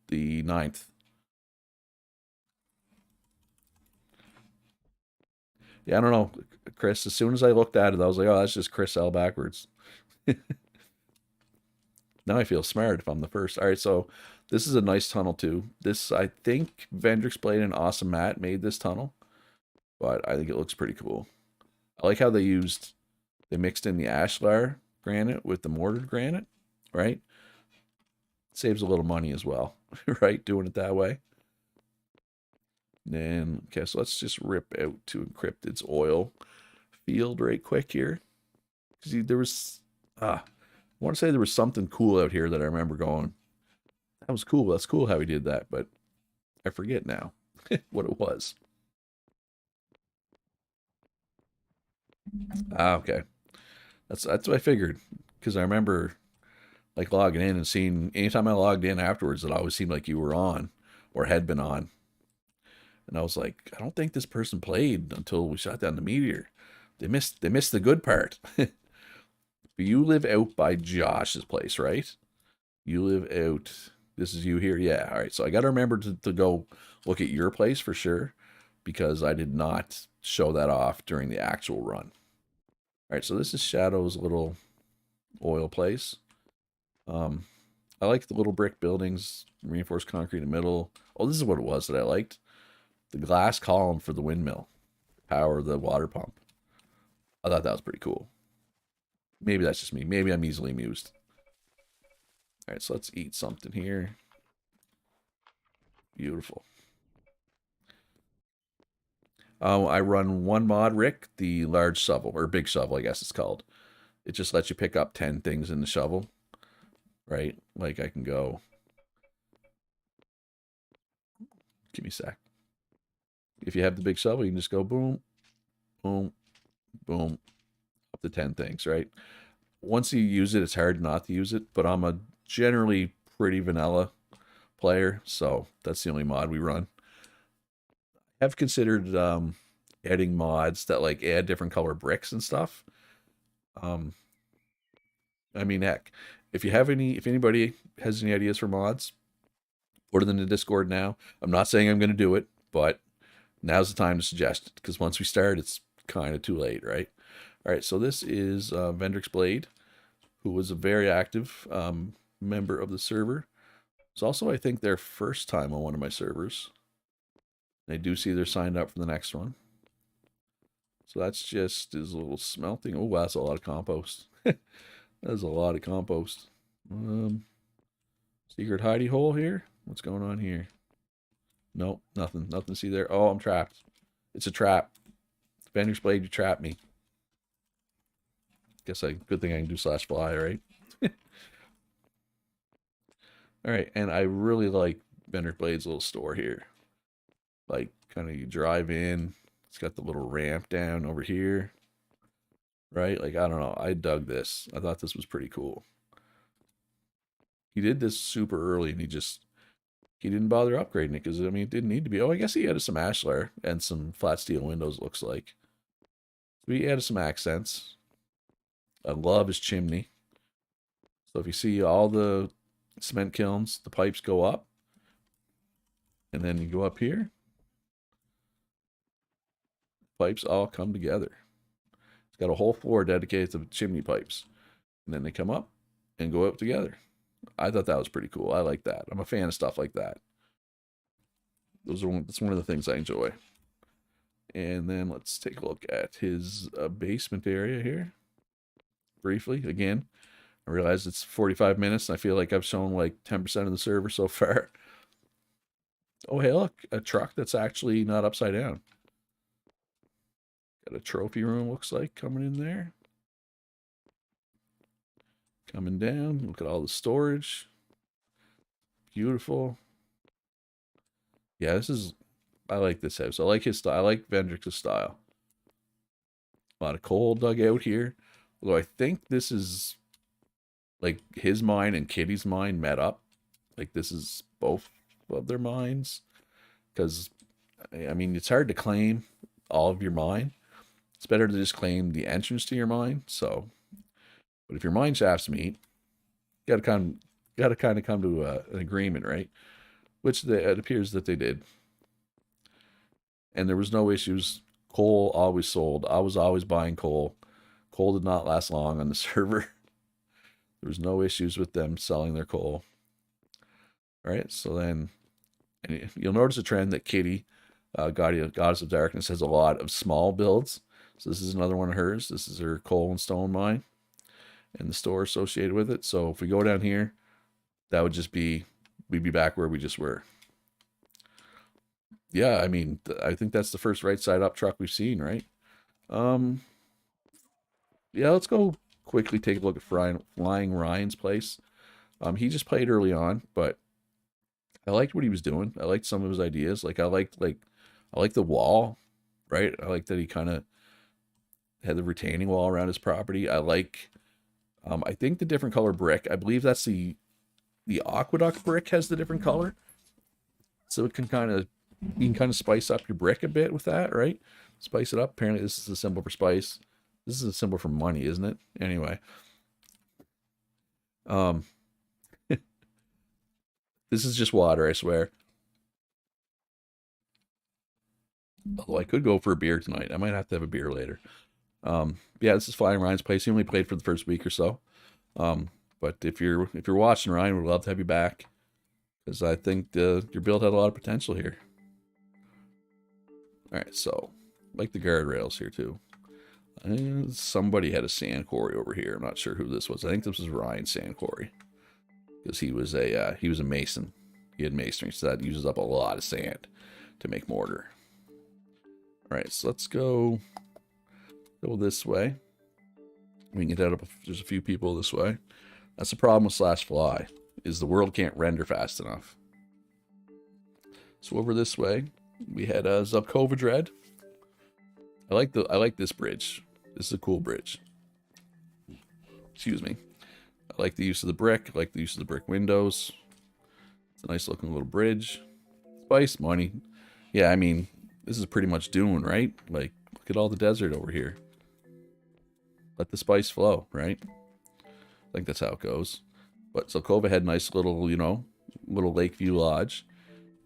The 9th. Yeah, I don't know, Chris. As soon as I looked at it, I was like, oh, that's just Chris L backwards. Now I feel smart if I'm the first. All right, so this is a nice tunnel too. This, I think Vendrick's Blade and Awesome Matt made this tunnel, but I think it looks pretty cool. I like how they mixed in the ashlar granite with the mortared granite, right? Saves a little money as well, right? Doing it that way. And okay, so let's just rip out to Encrypted's oil field right quick here. Because there was, I want to say there was something cool out here that I remember going, that was cool. That's cool how he did that, but I forget now what it was. Okay. That's what I figured. Because I remember like logging in and seeing, anytime I logged in afterwards, it always seemed like you were on or had been on. And I was like, I don't think this person played until we shot down the meteor. They missed the good part. But you live out by Josh's place, right? You live out. This is you here? Yeah. All right. So I got to remember to go look at your place for sure because I did not show that off during the actual run. All right. So this is Shadow's little oil place. I like the little brick buildings, reinforced concrete in the middle. Oh, this is what it was that I liked. The glass column for the windmill, power the water pump. I thought that was pretty cool. Maybe that's just me. Maybe I'm easily amused. All right, so let's eat something here. Beautiful. I run one mod, Rick, the large shovel, or big shovel, I guess it's called. It just lets you pick up 10 things in the shovel, right? Like I can go. Give me a sec. If you have the big shovel, you can just go boom, boom, boom, up to 10 things, right? Once you use it, it's hard not to use it, but I'm a generally pretty vanilla player, so that's the only mod we run. I've considered adding mods that like add different color bricks and stuff. Um, I mean, heck, if anybody has any ideas for mods, put it in the Discord now. I'm not saying I'm going to do it, but now's the time to suggest it because once we start, it's kind of too late, right? All right, so this is Vendrick's Blade, who was a very active member of the server. It's also, I think, their first time on one of my servers. I do see they're signed up for the next one. So that's just his little smelting. Oh, wow, that's a lot of compost. That's a lot of compost. Secret hidey hole here? What's going on here? Nope, nothing. Nothing to see there. Oh, I'm trapped. It's a trap. Vendrick's Blade, you trapped me. Good thing I can do /fly, right? All right, and I really like Vendrick's Blade's little store here. Like, kind of you drive in. It's got the little ramp down over here. Right? Like, I don't know. I dug this. I thought this was pretty cool. He did this super early, and he didn't bother upgrading it because, I mean, it didn't need to be. Oh, I guess he added some ashlar and some flat steel windows, it looks like. So he added some accents. I love his chimney. So if you see all the cement kilns, the pipes go up. And then you go up here. Pipes all come together. It's got a whole floor dedicated to chimney pipes. And then they come up and go up together. I thought that was pretty cool. I like that. I'm a fan of stuff like that. That's one of the things I enjoy. And then let's take a look at his basement area here. Briefly, again, I realize it's 45 minutes, and I feel like I've shown like 10% of the server so far. Oh, hey, look, a truck that's actually not upside down. Got a trophy room, looks like, coming in there. Coming down, look at all the storage. Beautiful. Yeah, I like this house. I like his style. I like Vendrick's style. A lot of coal dug out here. Although I think this is like his mine and Kitty's mine met up. Like this is both of their mines. Because, I mean, it's hard to claim all of your mine. It's better to just claim the entrance to your mine. So, but if your mine shafts meet, you gotta kind of come to an agreement, right? Which it appears that they did. And there was no issues. Coal always sold. I was always buying coal. Coal did not last long on the server. There was no issues with them selling their coal. All right, so then, and you'll notice a trend that Kitty, Goddess of Darkness, has a lot of small builds. So this is another one of hers. This is her coal and stone mine and the store associated with it. So if we go down here, that would just be, we'd be back where we just were. Yeah, I mean, I think that's the first right side up truck we've seen, right? Yeah, let's go quickly take a look at Flying Ryan's place. He just played early on, but I liked what he was doing. I liked some of his ideas. I liked the wall, right? I like that he kind of had the retaining wall around his property. I think the different color brick. I believe that's the aqueduct brick has the different color, so it can kind of You can kind of spice up your brick a bit with that, right? Spice it up. Apparently this is a symbol for spice. This is a symbol for money, isn't it? Anyway. This is just water, I swear. Although I could go for a beer tonight. I might have to have a beer later. Yeah, this is Flying Ryan's place. He only played for the first week or so. But if you're watching, Ryan, we'd love to have you back, because I think your build had a lot of potential here. All right, so like the guardrails here too. Somebody had a sand quarry over here. I'm not sure who this was. I think this was Ryan's sand quarry, because he was a mason. He had masonry, so that uses up a lot of sand to make mortar. All right, so let's go this way. We can get out of. There's a few people this way. That's the problem with /fly, is the world can't render fast enough. So over this way, we had a Zubkova Dread. I like this bridge. This is a cool bridge. Excuse me. I like the use of the brick. I like the use of the brick windows. It's a nice looking little bridge. Spice, money. Yeah, I mean, this is pretty much Dune, right? Like, look at all the desert over here. Let the spice flow, right? I think that's how it goes. But Zubkova had a nice little, little Lakeview Lodge.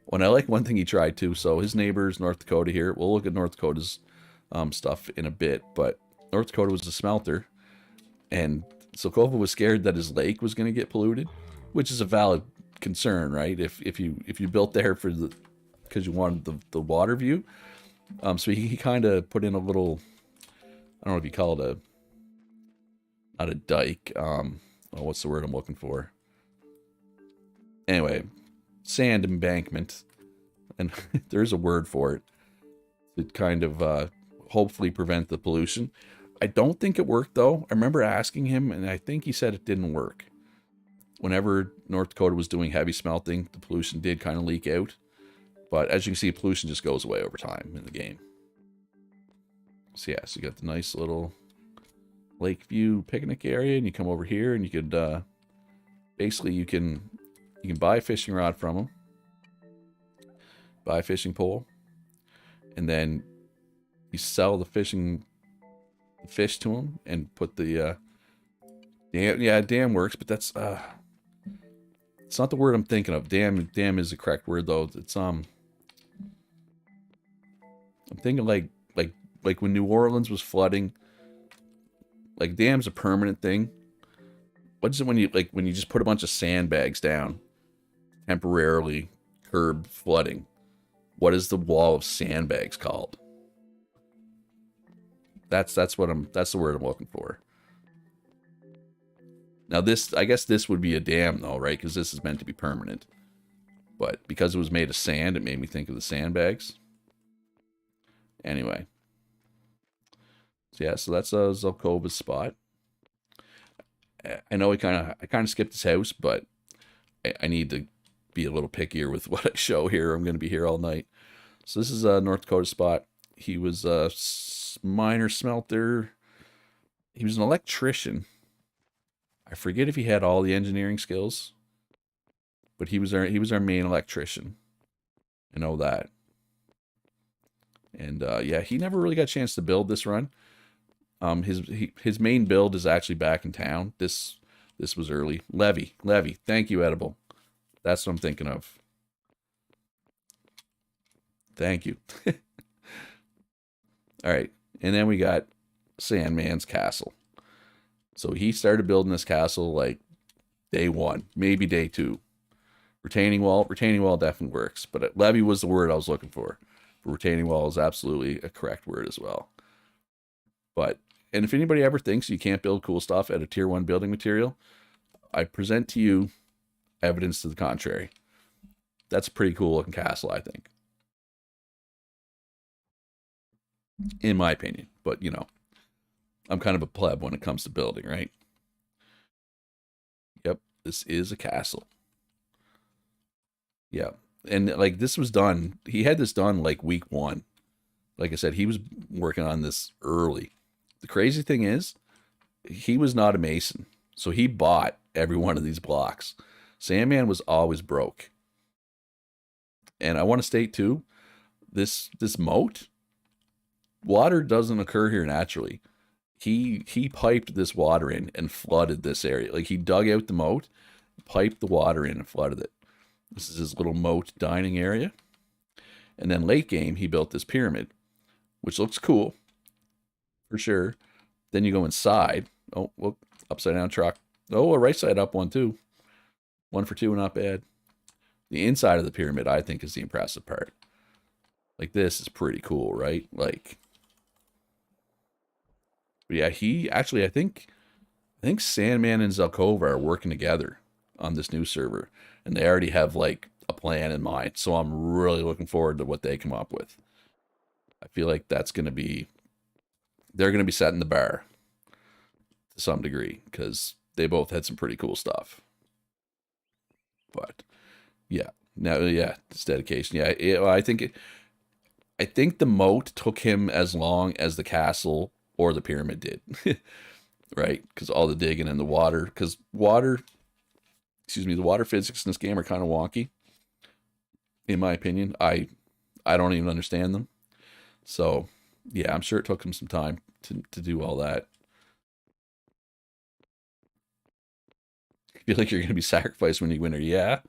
When I like one thing he tried too, so his neighbors, North Dakota here. We'll look at North Dakota's stuff in a bit, but North Dakota was a smelter, and Zubkova was scared that his lake was going to get polluted, which is a valid concern, right? If you built there because you wanted the water view, so he kind of put in a little, I don't know if you call it not a dike, what's the word I'm looking for? Anyway, sand embankment, and there's a word for it, to kind of hopefully prevent the pollution. I don't think it worked though. I remember asking him, and I think he said it didn't work. Whenever North Dakota was doing heavy smelting, the pollution did kind of leak out. But as you can see, pollution just goes away over time in the game. So yeah, so you got the nice little Lakeview picnic area, and you come over here, and you could basically you can buy a fishing rod from them, buy a fishing pole, and then you sell the fish to them and put the dam works, but that's it's not the word I'm thinking of. Dam is the correct word though. It's I'm thinking like when New Orleans was flooding. Like, dam's a permanent thing. What is it when you just put a bunch of sandbags down, temporarily curb flooding? What is the wall of sandbags called? That's the word I'm looking for. Now I guess this would be a dam though, right? Because this is meant to be permanent. But because it was made of sand, it made me think of the sandbags. Anyway. So yeah, so that's Zubkova's spot. I know I kind of skipped his house, but I need to be a little pickier with what I show here. I'm going to be here all night. So this is a North Dakota spot. He was a miner smelter. He was an electrician. I forget if he had all the engineering skills, but he was our main electrician. I know that. And yeah, he never really got a chance to build this run. His main build is actually back in town. This was early. Levy. Thank you, Edible. That's what I'm thinking of. Thank you. All right, and then we got Sandman's castle. So he started building this castle like day 1, maybe day 2. Retaining wall definitely works, but levy was the word I was looking for. Retaining wall is absolutely a correct word as well. And if anybody ever thinks you can't build cool stuff at a tier 1 building material, I present to you evidence to the contrary. That's a pretty cool looking castle, I think. In my opinion. But, I'm kind of a pleb when it comes to building, right? Yep, this is a castle. Yeah. And like this was done, he had this done like week 1. Like I said, he was working on this early. The crazy thing is, he was not a mason, so he bought every one of these blocks. Sandman was always broke. And I want to state too, this moat, water doesn't occur here naturally. He piped this water in and flooded this area. Like he dug out the moat, piped the water in and flooded it. This is his little moat dining area. And then late game, he built this pyramid, which looks cool for sure. Then you go inside. Oh, look, upside down truck. Oh, a right side up one too. 1 for 2, not bad. The inside of the pyramid, I think, is the impressive part. Like this is pretty cool, right? Like, but yeah, he actually, I think Sandman and Zelkova are working together on this new server, and they already have like a plan in mind. So I'm really looking forward to what they come up with. I feel like they're going to be setting the bar to some degree because they both had some pretty cool stuff. But yeah, now yeah, it's dedication. Yeah, I think the moat took him as long as the castle or the pyramid did, right? Because all the digging and the water, the water physics in this game are kind of wonky, in my opinion. I don't even understand them. So yeah, I'm sure it took him some time to do all that. I feel like you're going to be sacrificed when you win, or yeah,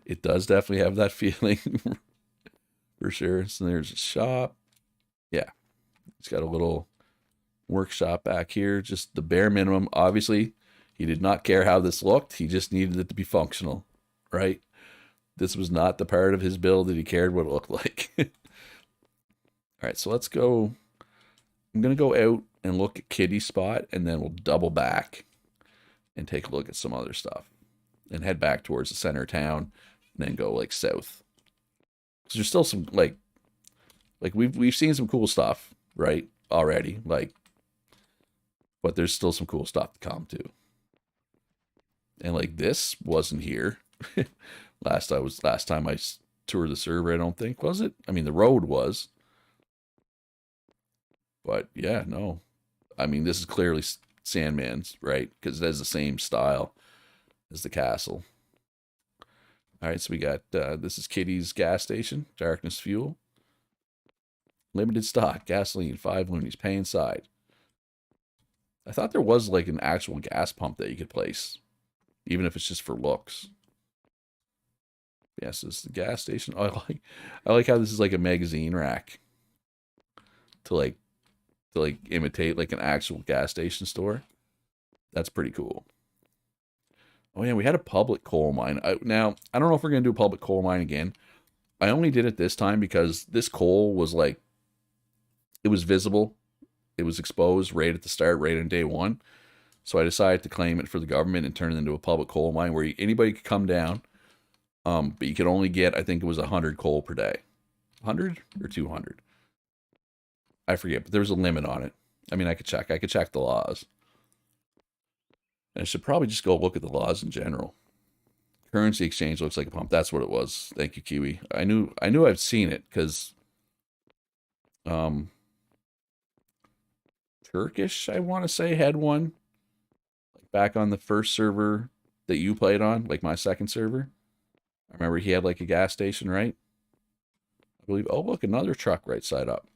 it does definitely have that feeling for sure. So there's a shop. Yeah, it's got a little workshop back here, just the bare minimum. Obviously, he did not care how this looked. He just needed it to be functional, right? This was not the part of his build that he cared what it looked like. All right, so let's go. I'm going to go out and look at Kitty's spot, and then we'll double back and take a look at some other stuff and head back towards the center of town and then go like south. Because there's still some like we've seen some cool stuff, right? Already, like, but there's still some cool stuff to come to. And like this wasn't here last time I toured the server, I don't think, was it? I mean, the road was. But yeah, no. I mean, this is clearly Sandman's, right? Because it has the same style as the castle. All right, so we got, this is Kitty's gas station, Darkness Fuel. Limited stock, gasoline, 5 loonies, pay inside. I thought there was like an actual gas pump that you could place, even if it's just for looks. Yes, this is the gas station. Oh, I like how this is like a magazine rack to imitate like an actual gas station store. That's pretty cool. Oh yeah, we had a public coal mine. Now, I don't know if we're going to do a public coal mine again. I only did it this time because this coal was like, it was visible. It was exposed right at the start, right on day one. So I decided to claim it for the government and turn it into a public coal mine where anybody could come down. But you could only get, I think it was 100 coal per day. 100 or 200? I forget, but there was a limit on it. I mean, I could check the laws. And I should probably just go look at the laws in general. Currency exchange looks like a pump. That's what it was. Thank you, Kiwi. I knew I've seen it because Turkish, I want to say, had one like back on the first server that you played on, like my second server. I remember he had like a gas station, right? I believe. Oh, look, another truck right side up.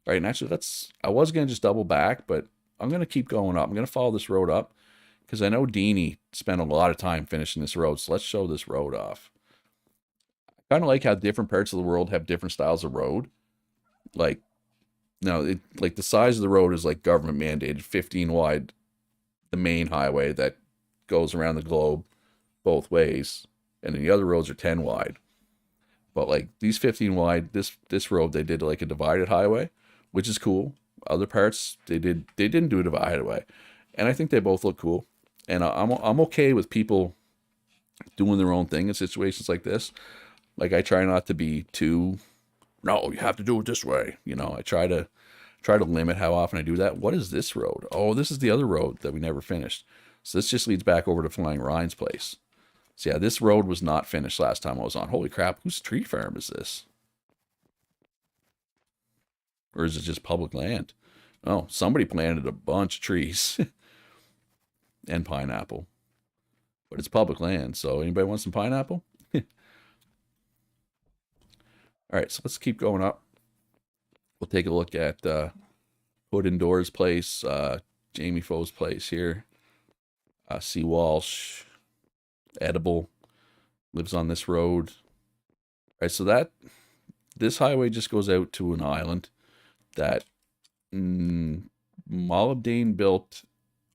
All right, and actually, I was going to just double back, but I'm going to keep going up. I'm going to follow this road up because I know Deanie spent a lot of time finishing this road. So let's show this road off. I kind of like how different parts of the world have different styles of road. Like, no, like the size of the road is like government mandated, 15 wide, the main highway that goes around the globe both ways, and then the other roads are 10 wide. But like these 15 wide, this road they did like a divided highway, which is cool. Other parts they didn't do a divided way, and I think they both look cool. And I'm okay with people doing their own thing in situations like this. Like I try not to be too, no, you have to do it this way. You know, I try to limit how often I do that. What is this road? Oh, this is the other road that we never finished. So this just leads back over to Flying Ryan's place. So yeah, this road was not finished last time I was on. Holy crap, whose tree farm is this? Or is it just public land? Oh, somebody planted a bunch of trees and pineapple. But it's public land, so anybody want some pineapple? All All right, so let's keep going up. We'll take a look at Hood and Doors place, Jamie Foe's place here. C. Walsh, Edible, lives on this road. All right, so this highway just goes out to an island that Molybdane built.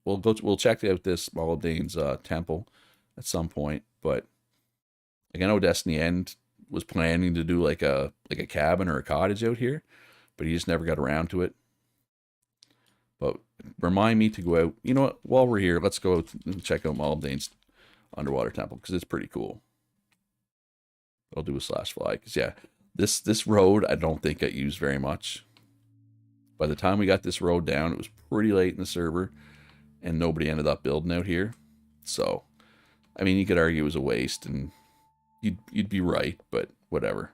We'll check out this Molybdane's temple at some point, but like I know Destiny End was planning to do like a cabin or a cottage out here, but he just never got around to it. But remind me to go out. You know what? While we're here, let's go out and check out Molybdane's underwater temple because it's pretty cool. I'll do a /fly because yeah, this road I don't think got used very much. By the time we got this road down, it was pretty late in the server, and nobody ended up building out here. So, I mean, you could argue it was a waste, and you'd be right, but whatever.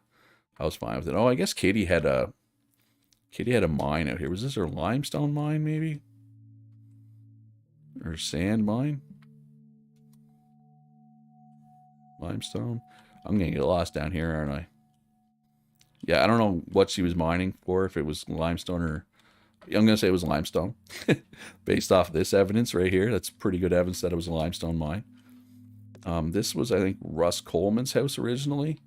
I was fine with it. Oh, I guess Katie had a mine out here. Was this her limestone mine, maybe? Or sand mine? Limestone? I'm gonna get lost down here, aren't I? Yeah, I don't know what she was mining for, if it was limestone or... I'm gonna say it was limestone. Based off of this evidence right here. That's pretty good evidence that it was a limestone mine. This was, I think, Russ Coleman's house originally.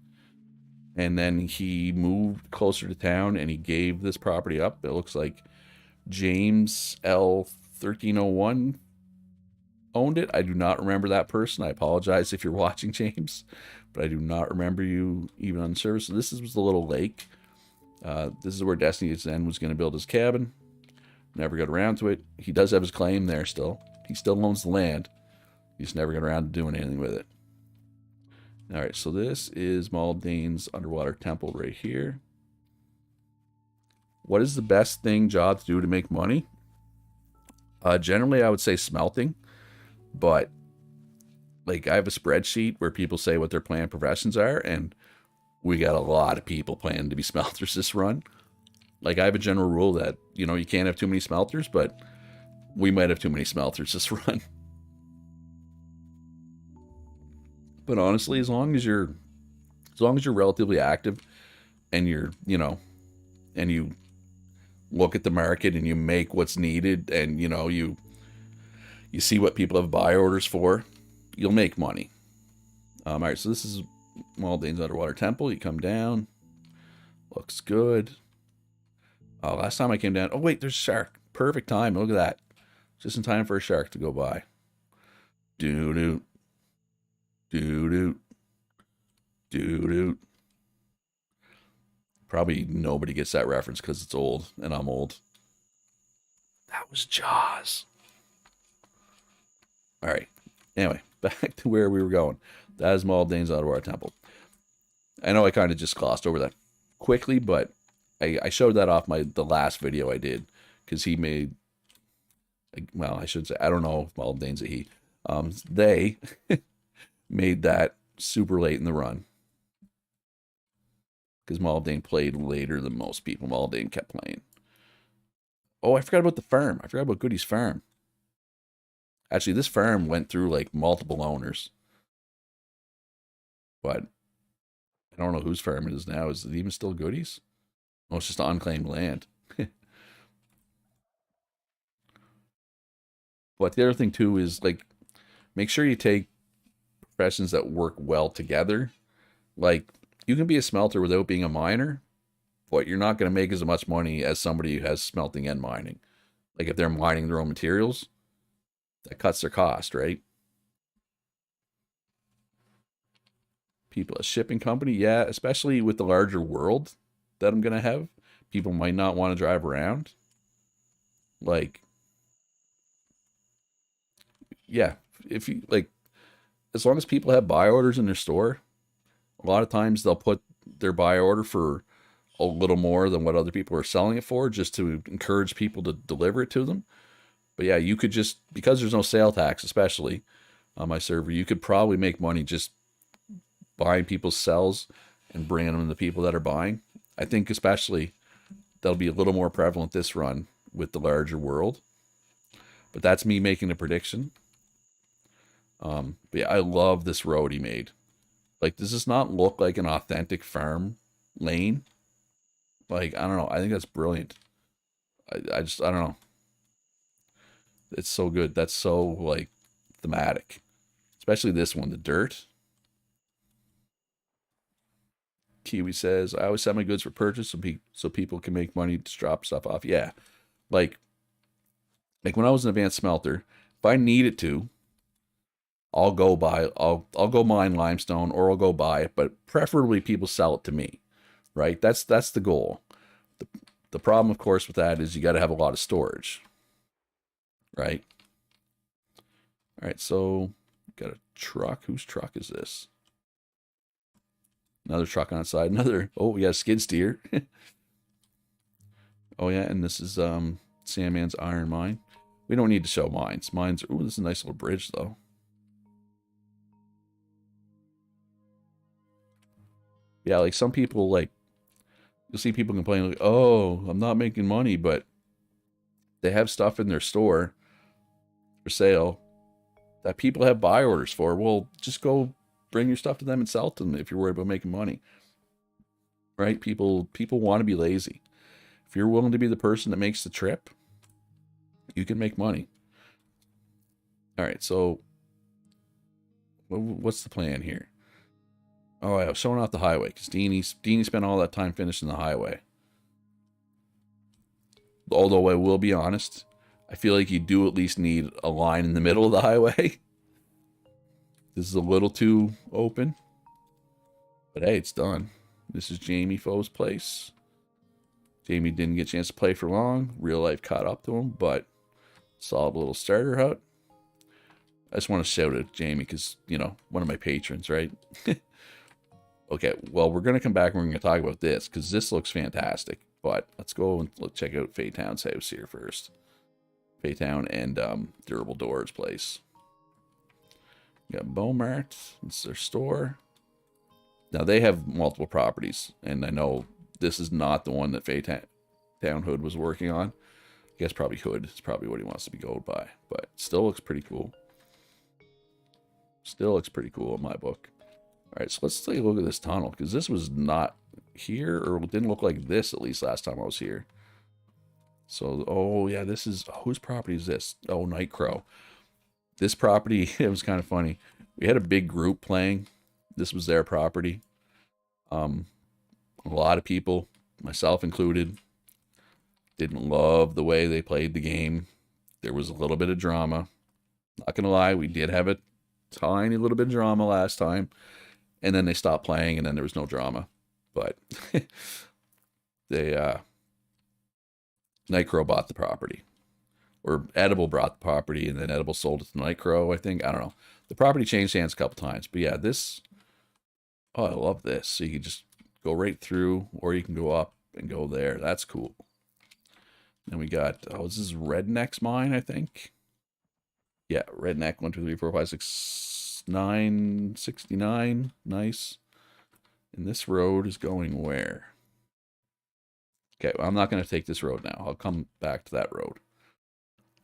And then he moved closer to town and he gave this property up. It looks like James L. 1301 owned it. I do not remember that person. I apologize if you're watching, James, but I do not remember you even on the service. So this was the little lake. This is where Destiny's End was going to build his cabin. Never got around to it. He does have his claim there still. He still owns the land. He just never got around to doing anything with it. All right, so this is Molybdane's underwater temple right here. What is the best job to do to make money? Generally, I would say smelting, but like I have a spreadsheet where people say what their planned professions are, and we got a lot of people planning to be smelters this run. Like I have a general rule that, you know, you can't have too many smelters, but we might have too many smelters this run. But honestly, as long as you're relatively active and you're, you know, and you look at the market and you make what's needed and, you know, you see what people have buy orders for, you'll make money. All right, so this is Molybdane's underwater temple. You come down. Looks good. Oh, last time I came down. Oh, wait, there's a shark. Perfect time. Look at that. Just in time for a shark to go by. Doo-doo. Doo-doo. Doo-doo. Probably nobody gets that reference because it's old, and I'm old. That was Jaws. All right. Anyway, back to where we were going. That is Molybdane's underwater temple. I know I kind of just glossed over that quickly, but I showed that off the last video I did because he made, well, I should say, I don't know if Molybdane's a he. They made that super late in the run because Molybdane played later than most people. Molybdane kept playing. Oh, I forgot about the farm. I forgot about Goody's farm. Actually, this farm went through like multiple owners. But I don't know whose farm it is now. Is it even still Goody's? Oh, it's just unclaimed land. But the other thing too is like, make sure you take professions that work well together. Like, you can be a smelter without being a miner, but you're not going to make as much money as somebody who has smelting and mining. Like if they're mining their own materials, that cuts their cost, right? People, a shipping company, yeah, especially with the larger world that I'm going to have, people might not want to drive around. Like, yeah, if you like, as long as people have buy orders in their store, a lot of times they'll put their buy order for a little more than what other people are selling it for, just to encourage people to deliver it to them. But yeah, you could just, because there's no sale tax, especially on my server, you could probably make money just buying people's cells and bringing them to the people that are buying. I think especially that'll be a little more prevalent this run with the larger world. But that's me making a prediction. But yeah, I love this road he made. Like, does this not look like an authentic farm? lane. Like, I don't know. I think that's brilliant. I don't know. It's so good. That's so, like, thematic. Especially this one, the dirt. Kiwi says, I always sell my goods for purchase so people can make money to drop stuff off. Yeah. Like when I was an advanced smelter, if I needed to, I'll go mine limestone or I'll go buy it, but preferably people sell it to me. Right? That's the goal. The problem, of course, with that is you got to have a lot of storage. Right? All right, so got a truck. Whose truck is this? Another truck on its side. Another. Oh, yeah, skid steer. Oh yeah, and this is Sandman's iron mine. We don't need to show mines. Mines. Ooh, this is a nice little bridge though. Yeah, like some people like you'll see people complaining like, "Oh, I'm not making money," but they have stuff in their store for sale that people have buy orders for. Well, just go bring your stuff to them and sell to them if you're worried about making money. Right? People want to be lazy. If you're willing to be the person that makes the trip, you can make money. All right, so what's the plan here? Oh, I was showing off the highway because Deanie spent all that time finishing the highway. Although I will be honest, I feel like you do at least need a line in the middle of the highway. This is a little too open. But hey, it's done. This is Jamie Foe's place. Jamie didn't get a chance to play for long. Real life caught up to him, but solid little starter hut. I just want to shout at Jamie because, you know, one of my patrons, right? Okay, well, we're going to come back and we're going to talk about this because this looks fantastic. But let's go and check out Faytown's house here first. Faytown and Durable Doors place. We got Beaumart. It's their store. Now, they have multiple properties, and I know this is not the one that Faytown Hood was working on. I guess probably Hood. It's probably what he wants to be going by, but it still looks pretty cool. Still looks pretty cool in my book. All right, so let's take a look at this tunnel, because this was not here, or it didn't look like this, at least last time I was here. So, oh, yeah, this is... whose property is this? Oh, Night Crow. This property, it was kind of funny. We had a big group playing. This was their property. A lot of people, myself included, didn't love the way they played the game. There was a little bit of drama. Not going to lie, we did have a tiny little bit of drama last time. And then they stopped playing, and then there was no drama. But they, Nightcrow bought the property. Or Edible brought the property, and then Edible sold it to Nightcrow, I think. I don't know. The property changed hands a couple times. But yeah, this... oh, I love this. So you can just go right through, or you can go up and go there. That's cool. Then we got... oh, this is Redneck's mine, I think. Yeah, Redneck 1, 2, 3, 4, 5, 6... 969. Nice. And this road is going where? Okay, well, I'm not going to take this road now. I'll come back to that road.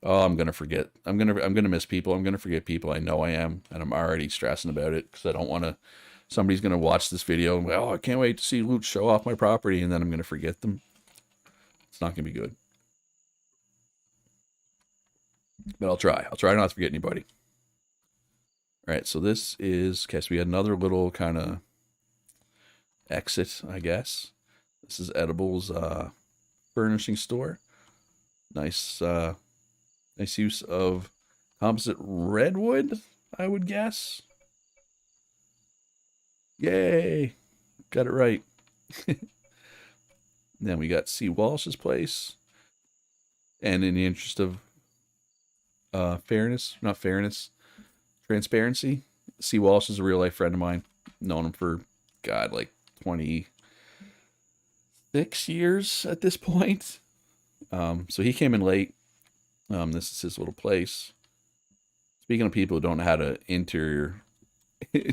Oh, I'm going to forget. I'm going to miss people. I'm going to forget people. I know I am, and I'm already stressing about it because I don't want to... somebody's going to watch this video and go, oh, I can't wait to see Loot show off my property, and then I'm going to forget them. It's not going to be good. But I'll try. I'll try not to forget anybody. All right, so this is, okay, so we had another little kind of exit, I guess. This is Edible's furnishing store. Nice, nice use of composite redwood, I would guess. Yay! Got it right. Then we got C. Walsh's place. And in the interest of transparency, C. Walsh is a real life friend of mine. Known him for, God, like 26 years at this point. So he came in late. This is his little place. Speaking of people who don't know how to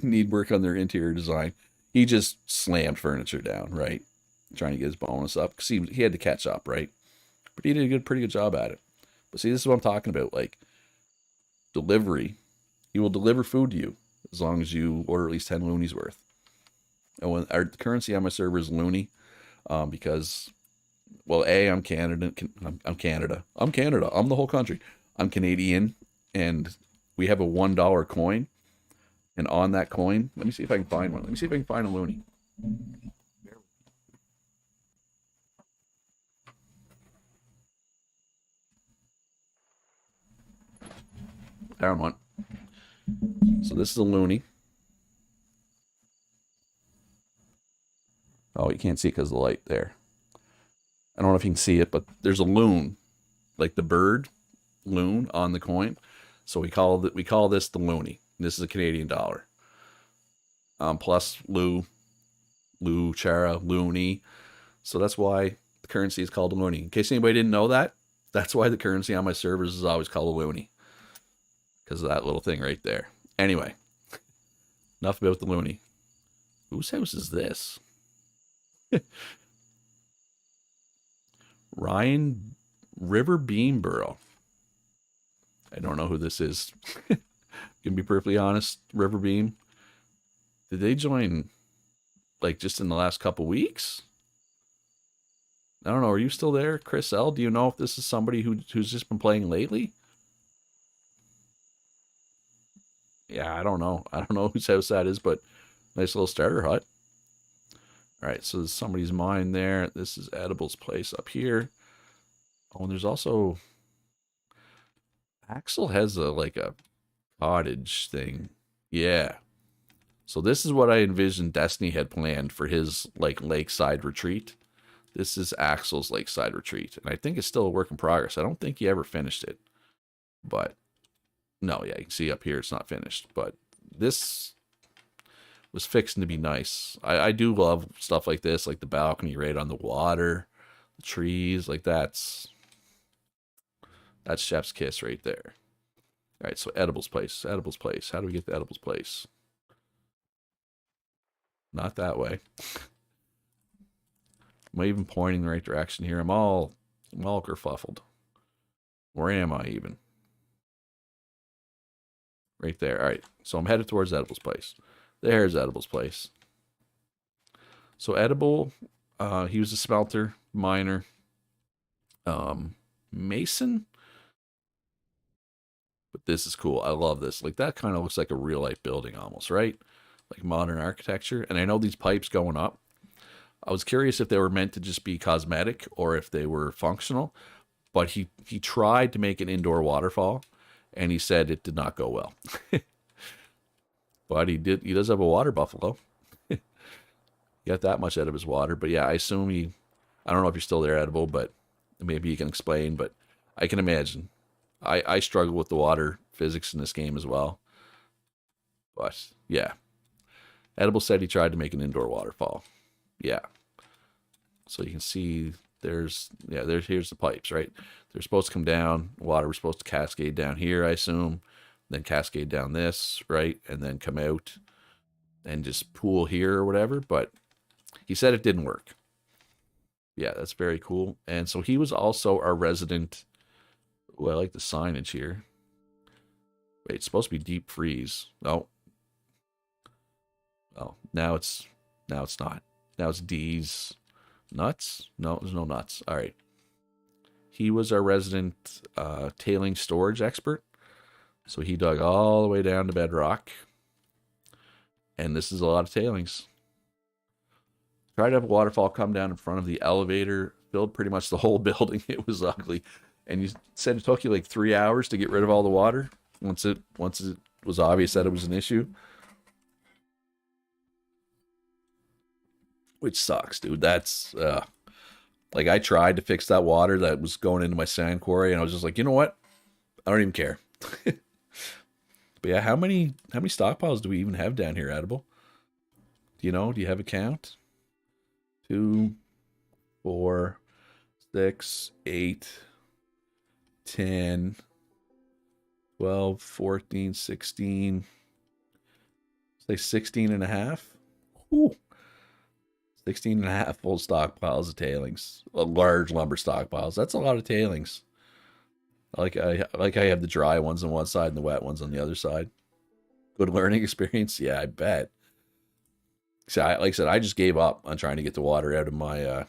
need work on their interior design, he just slammed furniture down, right? Trying to get his bonus up because he had to catch up, right? But he did a pretty good job at it. But see, this is what I'm talking about. Like, delivery. He will deliver food to you as long as you order at least 10 loonies worth. And when our currency on my server is loony, because, well, A, I'm Canada. I'm Canada. I'm Canada. I'm the whole country. I'm Canadian, and we have a $1 coin. And on that coin, let me see if I can find one. Let me see if I can find a loony. Found one. So this is a loony. Oh, you can't see it because of the light there. I don't know if you can see it, but there's a loon, like the bird loon on the coin. So we call this the loony. This is a Canadian dollar. Plus chara, loony. So that's why the currency is called a loony. In case anybody didn't know that, that's why the currency on my servers is always called a loony. Because of that little thing right there. Anyway, enough about the loony. Whose house is this? Ryan River Beamborough. I don't know who this is. Can be perfectly honest, River Beam. Did they join like just in the last couple weeks? I don't know. Are you still there, Chris L? Do you know if this is somebody who's just been playing lately? Yeah, I don't know. I don't know whose house that is, but nice little starter hut. All right, so there's somebody's mine there. This is Edible's place up here. Oh, and there's also Axel has a cottage thing. Yeah. So this is what I envisioned Destiny had planned for his like lakeside retreat. This is Axel's lakeside retreat, and I think it's still a work in progress. I don't think he ever finished it, but no, yeah, you can see up here it's not finished. But this was fixing to be nice. I do love stuff like this, like the balcony right on the water, the trees, like that's chef's kiss right there. All right, so Edible's place. Edible's place. How do we get to Edible's place? Not that way. Am I even pointing the right direction here? I'm all kerfuffled. Where am I even? Right there. All right, so I'm headed towards Edible's place. There's Edible's place. So Edible, he was a smelter, miner, mason. But this is cool. I love this. Like that kind of looks like a real life building almost, right? Like modern architecture. And I know these pipes going up. I was curious if they were meant to just be cosmetic or if they were functional. But he tried to make an indoor waterfall, and he said it did not go well. But he does have a water buffalo. He got that much out of his water. But yeah, I assume I don't know if you're still there, Edible, but maybe you can explain. But I can imagine. I struggle with the water physics in this game as well. But yeah. Edible said he tried to make an indoor waterfall. Yeah. So you can see here's the pipes, right? They're supposed to come down. Water was supposed to cascade down here, I assume. Then cascade down this, right? And then come out and just pool here or whatever. But he said it didn't work. Yeah, that's very cool. And so he was also our resident. Oh, I like the signage here. Wait, it's supposed to be deep freeze. Oh. Oh, now it's not. Now it's D's nuts. No, there's no nuts. All right. He was our resident tailing storage expert. So he dug all the way down to bedrock. And this is a lot of tailings. Tried to have a waterfall come down in front of the elevator, filled pretty much the whole building. It was ugly. And you said it took you like 3 hours to get rid of all the water once it was obvious that it was an issue. Which sucks, dude. That's like I tried to fix that water that was going into my sand quarry, and I was just like, you know what? I don't even care. But yeah, how many stockpiles do we even have down here, Edible? Do you know? Do you have a count? 2, 4, 6, 8, 10, 12, 14, 16. Say 16 and a half. Ooh. 16 and a half full stockpiles of tailings. Large lumber stockpiles. That's a lot of tailings. I have the dry ones on one side and the wet ones on the other side. Good learning experience? Yeah, I bet. So like I said, I just gave up on trying to get the water out of my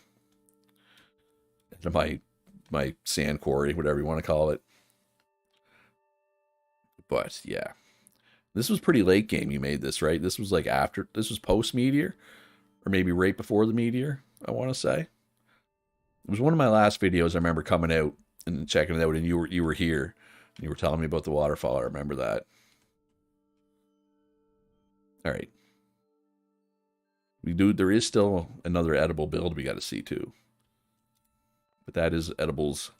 sand quarry, whatever you want to call it. But yeah, this was pretty late game. You made this, right? This was like after, this was post meteor, or maybe right before the meteor, I want to say. It was one of my last videos. I remember coming out and checking it out, and you were here, and you were telling me about the waterfall. I remember that. All right, there is still another edible build we got to see too, but that is Edible's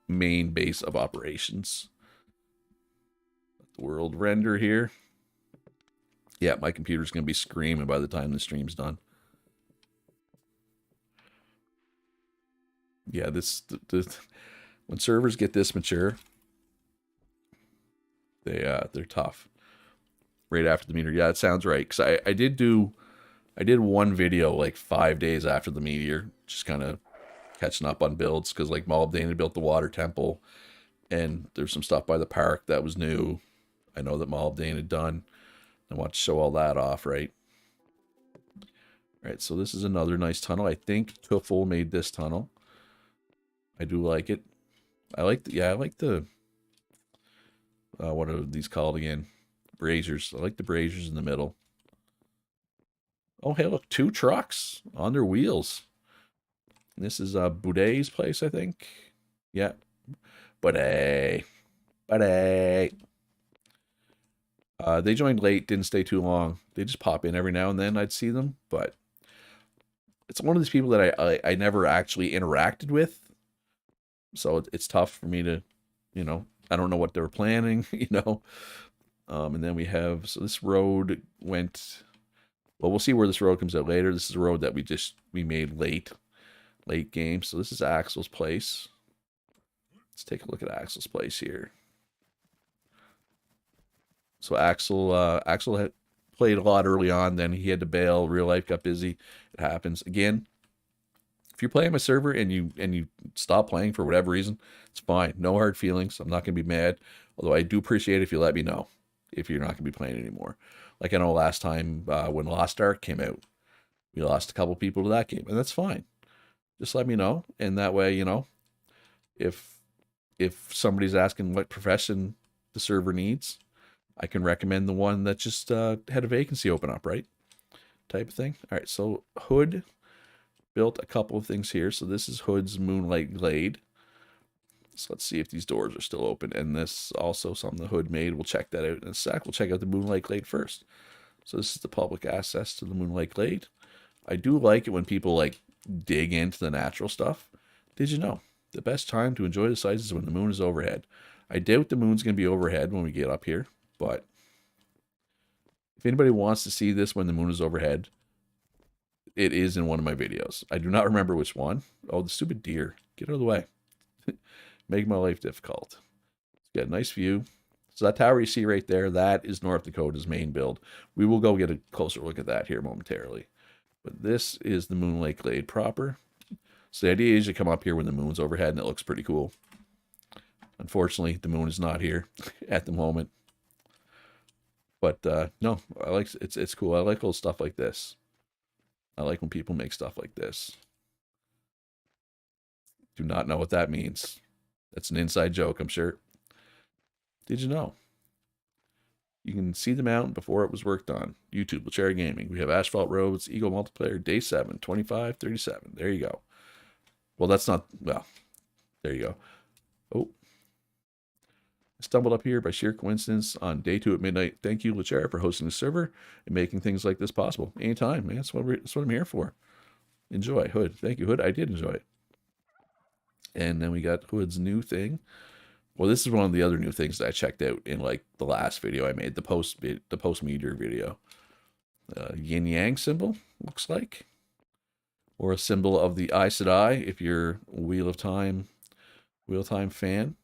main base of operations. Let the world render here. Yeah, my computer's gonna be screaming by the time the stream's done. Yeah, when servers get this mature, they're tough. Right after the meteor, yeah, it sounds right. Because I did one video like 5 days after the meteor, just kind of catching up on builds. Because like Moldane had built the water temple, and there's some stuff by the park that was new. I know that Moldane had done. I want to show all that off, right? All right, so this is another nice tunnel. I think Tuffle made this tunnel. I do like it. I like the what are these called again? Braziers. I like the braziers in the middle. Oh, hey, look, 2 trucks on their wheels. This is Boudet's place, I think. Yeah. Boudet. They joined late, didn't stay too long. They just pop in every now and then. I'd see them, but it's one of these people that I never actually interacted with. So it's tough for me to, I don't know what they were planning, And then we have, so this road went, well, we'll see where this road comes out later. This is a road that we made late game. So this is Axel's place. Let's take a look at Axel's place here. So Axel had played a lot early on, then he had to bail, real life got busy. It happens. Again, if you're playing my server and you stop playing for whatever reason, it's fine. No hard feelings. I'm not going to be mad. Although I do appreciate it if you let me know if you're not going to be playing anymore. Like I know last time when Lost Ark came out, we lost a couple people to that game, and that's fine. Just let me know, and that way, if somebody's asking what profession the server needs, I can recommend the one that just had a vacancy open up, right? Type of thing. All right, so Hood built a couple of things here. So this is Hood's Moonlight Glade. So let's see if these doors are still open. And this also something the Hood made. We'll check that out in a sec. We'll check out the Moonlight Glade first. So this is the public access to the Moonlight Glade. I do like it when people like dig into the natural stuff. Did you know the best time to enjoy the sights is when the moon is overhead? I doubt the moon's going to be overhead when we get up here, but if anybody wants to see this when the moon is overhead, it is in one of my videos. I do not remember which one. Oh, the stupid deer. Get out of the way. Make my life difficult. It's got a nice view. So that tower you see right there, that is North Dakota's main build. We will go get a closer look at that here momentarily. But this is the Moonlight Glade proper. So the idea is you come up here when the moon's overhead and it looks pretty cool. Unfortunately, the moon is not here at the moment. But no, I like it's cool. I like little stuff like this. I like when people make stuff like this. Do not know what that means. That's an inside joke, I'm sure. Did you know? You can see the mountain before it was worked on. YouTube, Lechera Gaming. We have Asphalt Roads, Eagle Multiplayer, Day 7, 25, 37. There you go. Well, that's not, well, there you go. Oh. I stumbled up here by sheer coincidence on day 2 at midnight. Thank you, Lechera, for hosting the server and making things like this possible. Anytime, man. That's what I'm here for. Enjoy, Hood. Thank you, Hood. I did enjoy it. And then we got Hood's new thing. Well, this is one of the other new things that I checked out in like the last video I made, the post meteor video. Yin Yang symbol, looks like. Or a symbol of the Aes Sedai, if you're a Wheel of Time fan.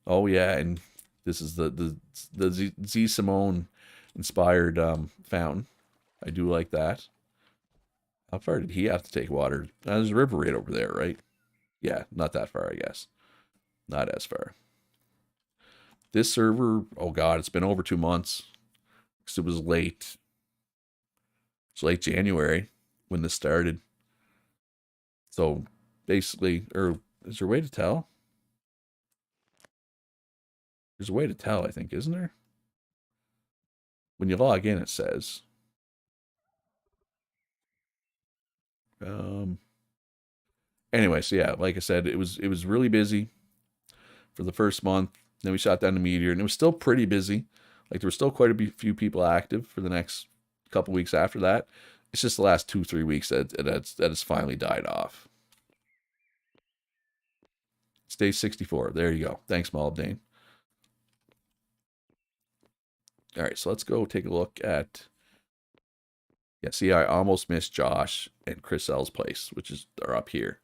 Oh yeah, and this is the Z Simone inspired fountain. I do like that. How far did he have to take water? There's a river right over there, right? Yeah, not that far, I guess. Not as far. This server, oh god, it's been over 2 months. Because it was late. It's late January when this started. So basically, or is there a way to tell? There's a way to tell, I think, isn't there? When you log in, it says. Um, anyway, so yeah, like I said, it was really busy for the first month. Then we shot down the meteor, and it was still pretty busy. Like there were still quite a few people active for the next couple weeks after that. It's just the last 2-3 weeks that has finally died off. It's day 64. There you go. Thanks, Molybdane. All right, so let's go take a look at. Yeah, see, I almost missed Josh and Chris L's place, which are up here.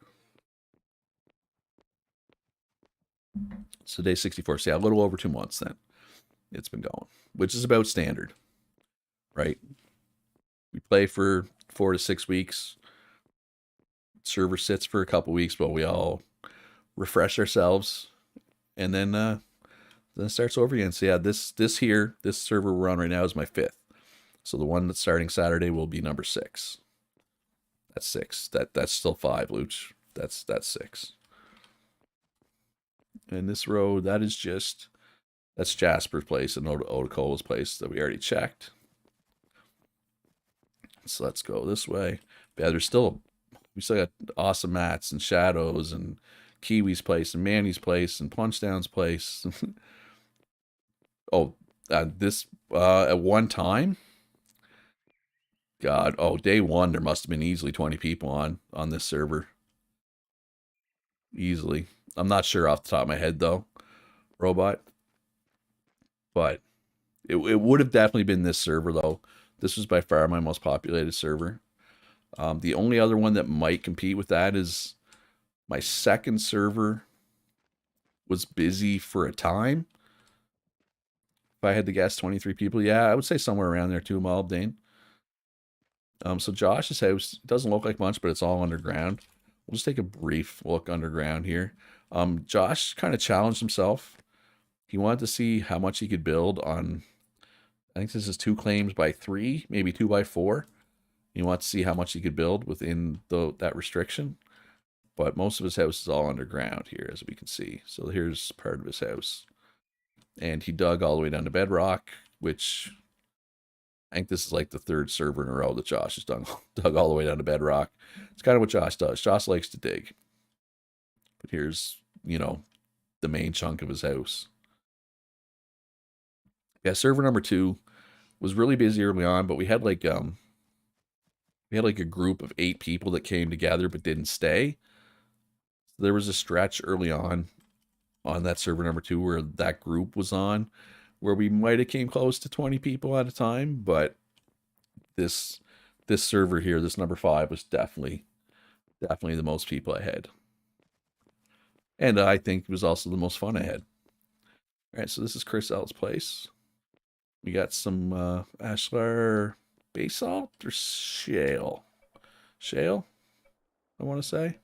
So day 64. So yeah, a little over 2 months then it's been going, which is about standard, right? We play for 4 to 6 weeks. Server sits for a couple weeks while we all refresh ourselves, and then it starts over again. So yeah, this server we're on right now is my 5th. So the one that's starting Saturday will be number 6. That's 6. That's still 5, Luch. That's 6. And this road, that's Jasper's place and Otacola's place that we already checked. So let's go this way. Yeah, we still got awesome mats and shadows and Kiwi's place and Manny's place and Punchdown's place. This at one time, God, day 1 there must have been easily 20 people on this server. Easily. I'm not sure off the top of my head though, Robot. But it would have definitely been this server though. This was by far my most populated server. The only other one that might compete with that is my second server was busy for a time. If I had to guess, 23 people. Yeah, I would say somewhere around there too, Molybdane. So Josh's house doesn't look like much, but it's all underground. We'll just take a brief look underground here. Josh kind of challenged himself. He wanted to see how much he could build on, I think this is 2 claims by 3, maybe 2 by 4. He wants to see how much he could build within that restriction. But most of his house is all underground here, as we can see. So here's part of his house. And he dug all the way down to bedrock, which I think this is like the 3rd server in a row that Josh has dug all the way down to bedrock. It's kind of what Josh does. Josh likes to dig. But here's, the main chunk of his house. Yeah, server number 2 was really busy early on, but we had like a group of 8 people that came together but didn't stay. So there was a stretch early on that server number 2 where that group was on, where we might have came close to 20 people at a time, but this server here, this number 5, was definitely the most people I had. And I think it was also the most fun I had. All right, so this is Chris L's place. We got some ashlar basalt or shale. Shale, I want to say.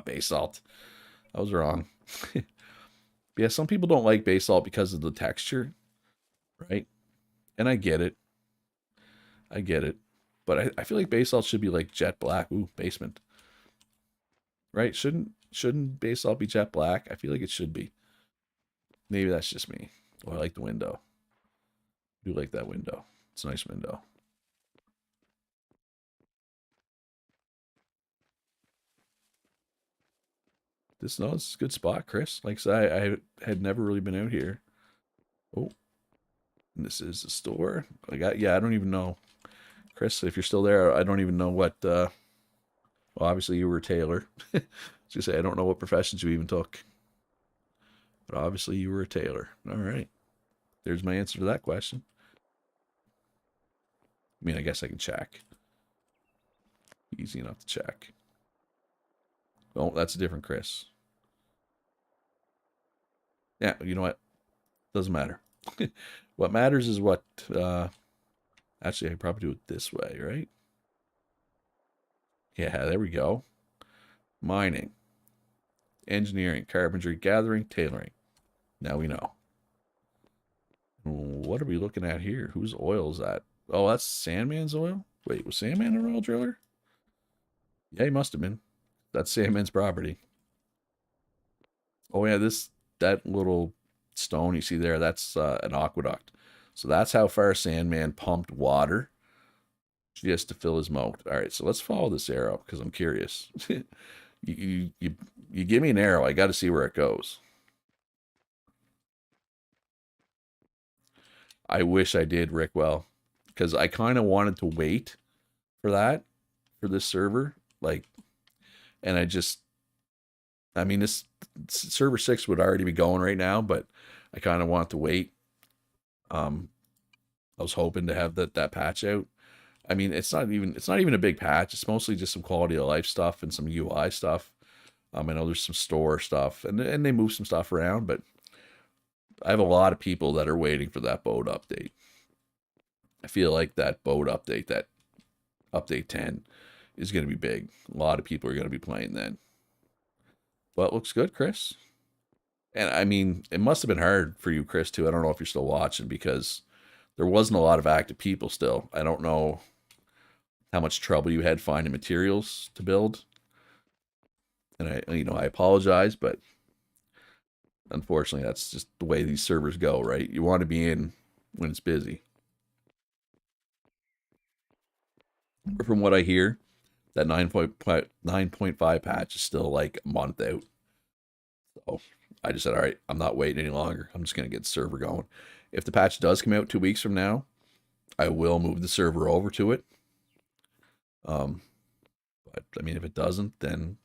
Basalt. I was wrong. Yeah, some people don't like basalt because of the texture, right? And I get it. But I feel like basalt should be like jet black. Ooh, basement. Right? Shouldn't basalt be jet black? I feel like it should be. Maybe that's just me. Oh, I like the window. I do like that window. It's a nice window. This is a good spot, Chris. Like I said, I had never really been out here. Oh, and this is the store. I don't even know, Chris. If you're still there, I don't even know what. Well, obviously you were a tailor. Just say I don't know what professions you even took, but obviously you were a tailor. All right, there's my answer to that question. I mean, I guess I can check. Easy enough to check. Oh, that's a different Chris. Yeah, you know what? Doesn't matter. What matters is what. Actually, I could probably do it this way, right? Yeah, there we go. Mining, engineering, carpentry, gathering, tailoring. Now we know. What are we looking at here? Whose oil is that? Oh, that's Sandman's oil? Wait, was Sandman an oil driller? Yeah, he must have been. That's Sandman's property. Oh yeah, that little stone you see there, that's an aqueduct. So that's how far Sandman pumped water just to fill his moat. All right, so let's follow this arrow because I'm curious. You give me an arrow, I got to see where it goes. I wish I did, Rickwell, because I kind of wanted to wait for that for this server, like, and I mean, this server 6 would already be going right now, but I kind of want to wait. I was hoping to have that patch out. I mean, it's not even a big patch. It's mostly just some quality of life stuff and some UI stuff. I know there's some store stuff, and they move some stuff around, but I have a lot of people that are waiting for that boat update. I feel like that boat update, that update 10, is going to be big. A lot of people are going to be playing then. But it looks good, Chris. And I mean, it must have been hard for you, Chris, too. I don't know if you're still watching because there wasn't a lot of active people still. I don't know how much trouble you had finding materials to build. And I apologize, but unfortunately, that's just the way these servers go, right? You want to be in when it's busy. But from what I hear, that 9.5 patch is still like a month out. So I just said, all right, I'm not waiting any longer. I'm just going to get the server going. If the patch does come out 2 weeks from now, I will move the server over to it. But I mean, if it doesn't, then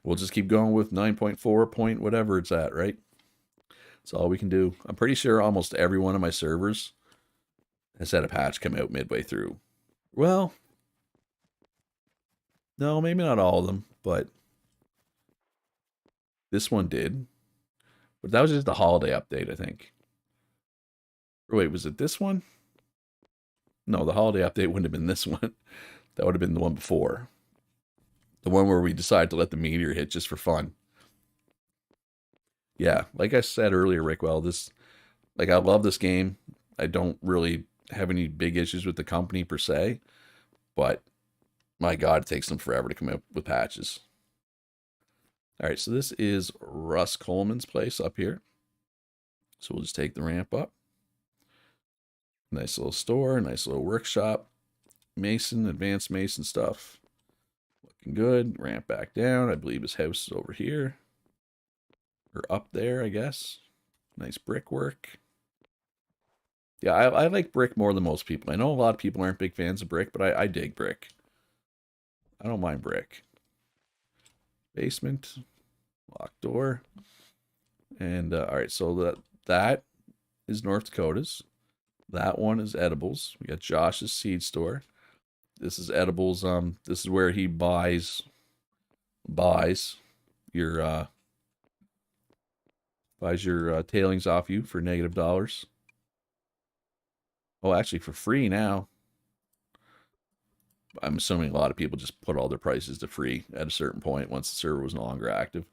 we'll just keep going with 9.4 point whatever it's at, right? That's all we can do. I'm pretty sure almost every one of my servers has had a patch come out midway through. Well, no, maybe not all of them, but this one did. But that was just the holiday update, I think. Or wait, was it this one? No, the holiday update wouldn't have been this one. That would have been the one before. The one where we decided to let the meteor hit just for fun. Yeah, like I said earlier, Rickwell, I love this game. I don't really have any big issues with the company per se, but my God, it takes them forever to come up with patches. All right, so this is Russ Coleman's place up here. So we'll just take the ramp up. Nice little store, nice little workshop. Mason, advanced Mason stuff. Looking good. Ramp back down. I believe his house is over here. Or up there, I guess. Nice brickwork. Yeah, I like brick more than most people. I know a lot of people aren't big fans of brick, but I dig brick. I don't mind brick. Basement. Locked door. And, all right, so that is North Dakota's. That one is edibles. We got Josh's seed store. This is edibles. This is where he buys your tailings off you for -$. Oh, actually for free now. I'm assuming a lot of people just put all their prices to free at a certain point once the server was no longer active.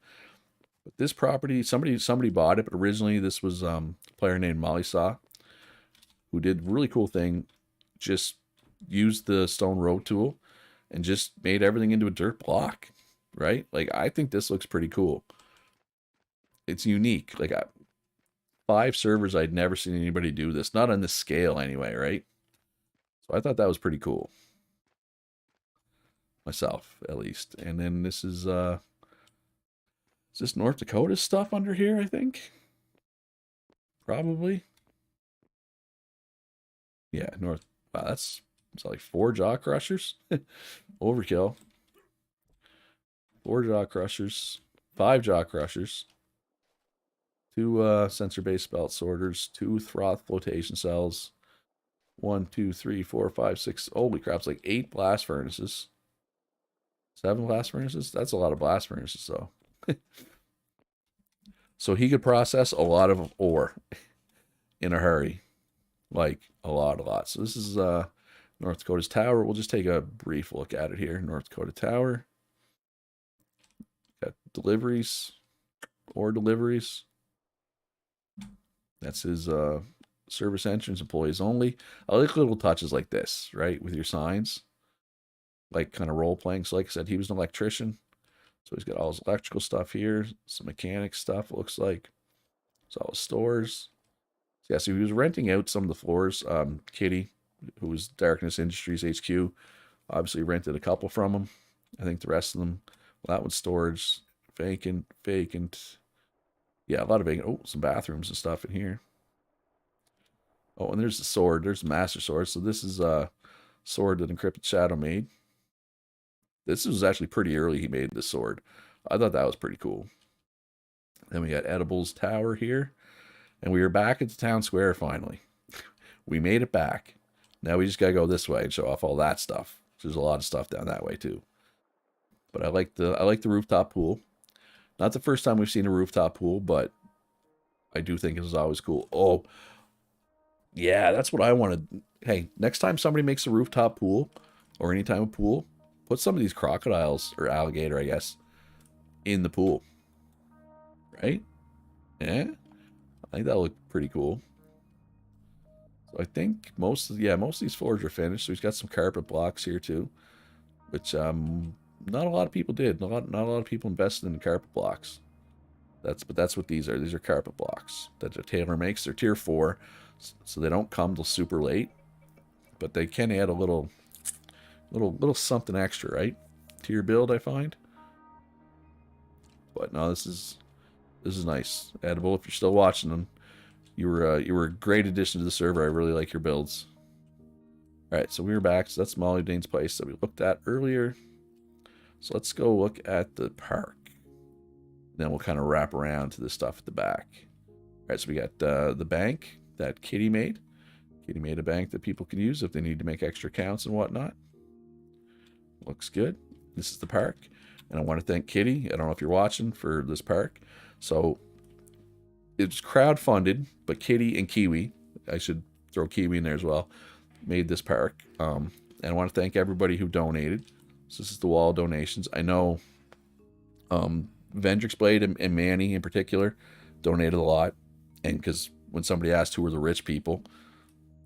But this property, somebody bought it, but originally this was a player named Molly Saw, who did a really cool thing. Just used the stone road tool and just made everything into a dirt block, right? Like, I think this looks pretty cool. It's unique. Like, 5 servers, I'd never seen anybody do this. Not on this scale anyway, right? So I thought that was pretty cool. Myself, at least. And then this is this North Dakota stuff under here, I think? Probably. Yeah, North. Wow, it's like 4 jaw crushers. Overkill. 4 jaw crushers. 5 jaw crushers. 2 sensor-based belt sorters. 2 froth flotation cells. 1, 2, 3, 4, 5, 6. Holy crap, it's like 8 blast furnaces. 7 blast furnaces? That's a lot of blast furnaces, though. So he could process a lot of ore in a hurry. Like, a lot. So this is North Dakota's tower. We'll just take a brief look at it here. North Dakota tower. Got deliveries. Ore deliveries. That's his Service entrance, employees only. I like little touches like this, right? With your signs. Like kind of role playing. So like I said, he was an electrician. So he's got all his electrical stuff here. Some mechanic stuff, it looks like. So all his stores. So yeah, so he was renting out some of the floors. Kitty, who was Darkness Industries HQ, obviously rented a couple from him. I think the rest of them, well, that one's storage. Vacant. Yeah, a lot of vacant. Oh, some bathrooms and stuff in here. Oh, and there's the sword. There's the Master Sword. So this is a sword that Encrypted Shadow made. This was actually pretty early he made this sword. I thought that was pretty cool. Then we got Edibles Tower here. And we are back at the town square finally. We made it back. Now we just gotta go this way and show off all that stuff. There's a lot of stuff down that way too. But I like the rooftop pool. Not the first time we've seen a rooftop pool, but I do think it was always cool. Oh, yeah, that's what I wanted. Hey, next time somebody makes a rooftop pool, or any time a pool, put some of these crocodiles, or alligator, I guess, in the pool. Right? Yeah? I think that looked pretty cool. So I think most of these floors are finished. So he's got some carpet blocks here too, which not a lot of people did. Not a lot of people invested in the carpet blocks. But that's what these are. These are carpet blocks that the tailor makes. They're tier 4, so they don't come till super late, but they can add a little something extra, right, to your build, I find. But no, this is nice. Edible, if you're still watching them, you were a great addition to the server. I really like your builds. All right, so we were back. So that's Molly Dane's place that we looked at earlier. So let's go look at the park. Then we'll kind of wrap around to the stuff at the back. All right, so we got the bank that Kitty made. Kitty made a bank that people can use if they need to make extra accounts and whatnot. Looks good. This is the park. And I want to thank Kitty, I don't know if you're watching, for this park. So it's crowdfunded, but Kitty and Kiwi, I should throw Kiwi in there as well, made this park. And I want to thank everybody who donated. So this is the wall of donations. I know Vendrix Blade and Manny in particular donated a lot. And because when somebody asked who were the rich people,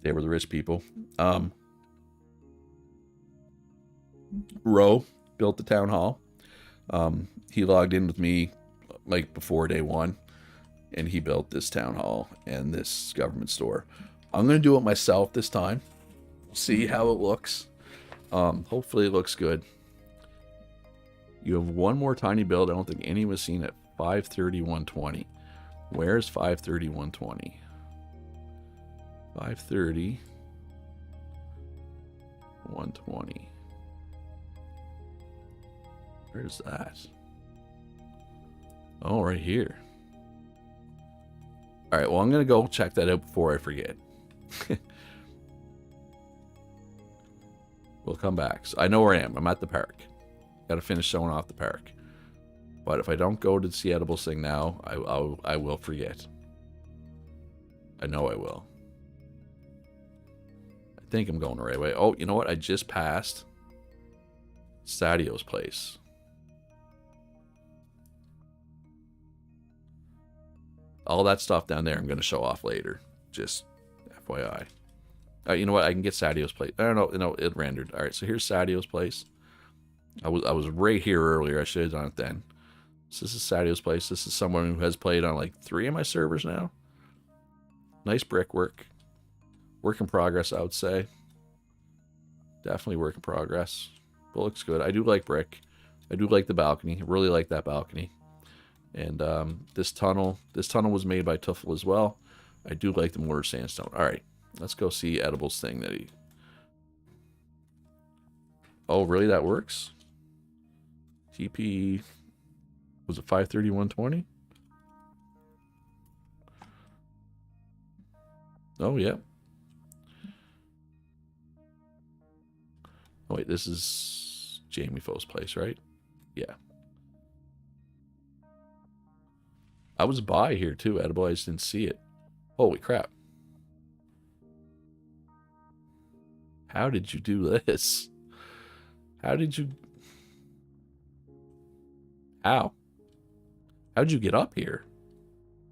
they were the rich people. Ro built the town hall. He logged in with me like before day 1, and he built this town hall and this government store. I'm going to do it myself this time. See how it looks. Hopefully it looks good. You have one more tiny build. I don't think any was seen at 530-120. Where's 530-120? 530-120. Where's that? Oh, right here. All right, well, I'm going to go check that out before I forget. We'll come back. So I know where I am. I'm at the park. Got to finish showing off the park. But if I don't go to the Edibles thing now, I will forget. I know I will. I think I'm going the right way. Oh, you know what? I just passed Sadio's place. All that stuff down there I'm going to show off later. Just FYI. You know what? I can get Sadio's place. I don't know. No, it rendered. All right, so here's Sadio's place. I was right here earlier. I should have done it then. So this is Sadio's place. This is someone who has played on like 3 of my servers now. Nice brickwork. Work in progress, I would say. Definitely work in progress. But it looks good. I do like brick. I do like the balcony. I really like that balcony. And this tunnel was made by Tuffle as well. I do like the mortar sandstone. All right, let's go see Edible's thing that he... Oh, really? That works? TP... Was it 530-120? Oh, yeah. Oh, wait, this is Jamie Foe's place, right? Yeah. I was by here, too, Edible. I just didn't see it. Holy crap. How did you do this? How did you... How? How'd you get up here?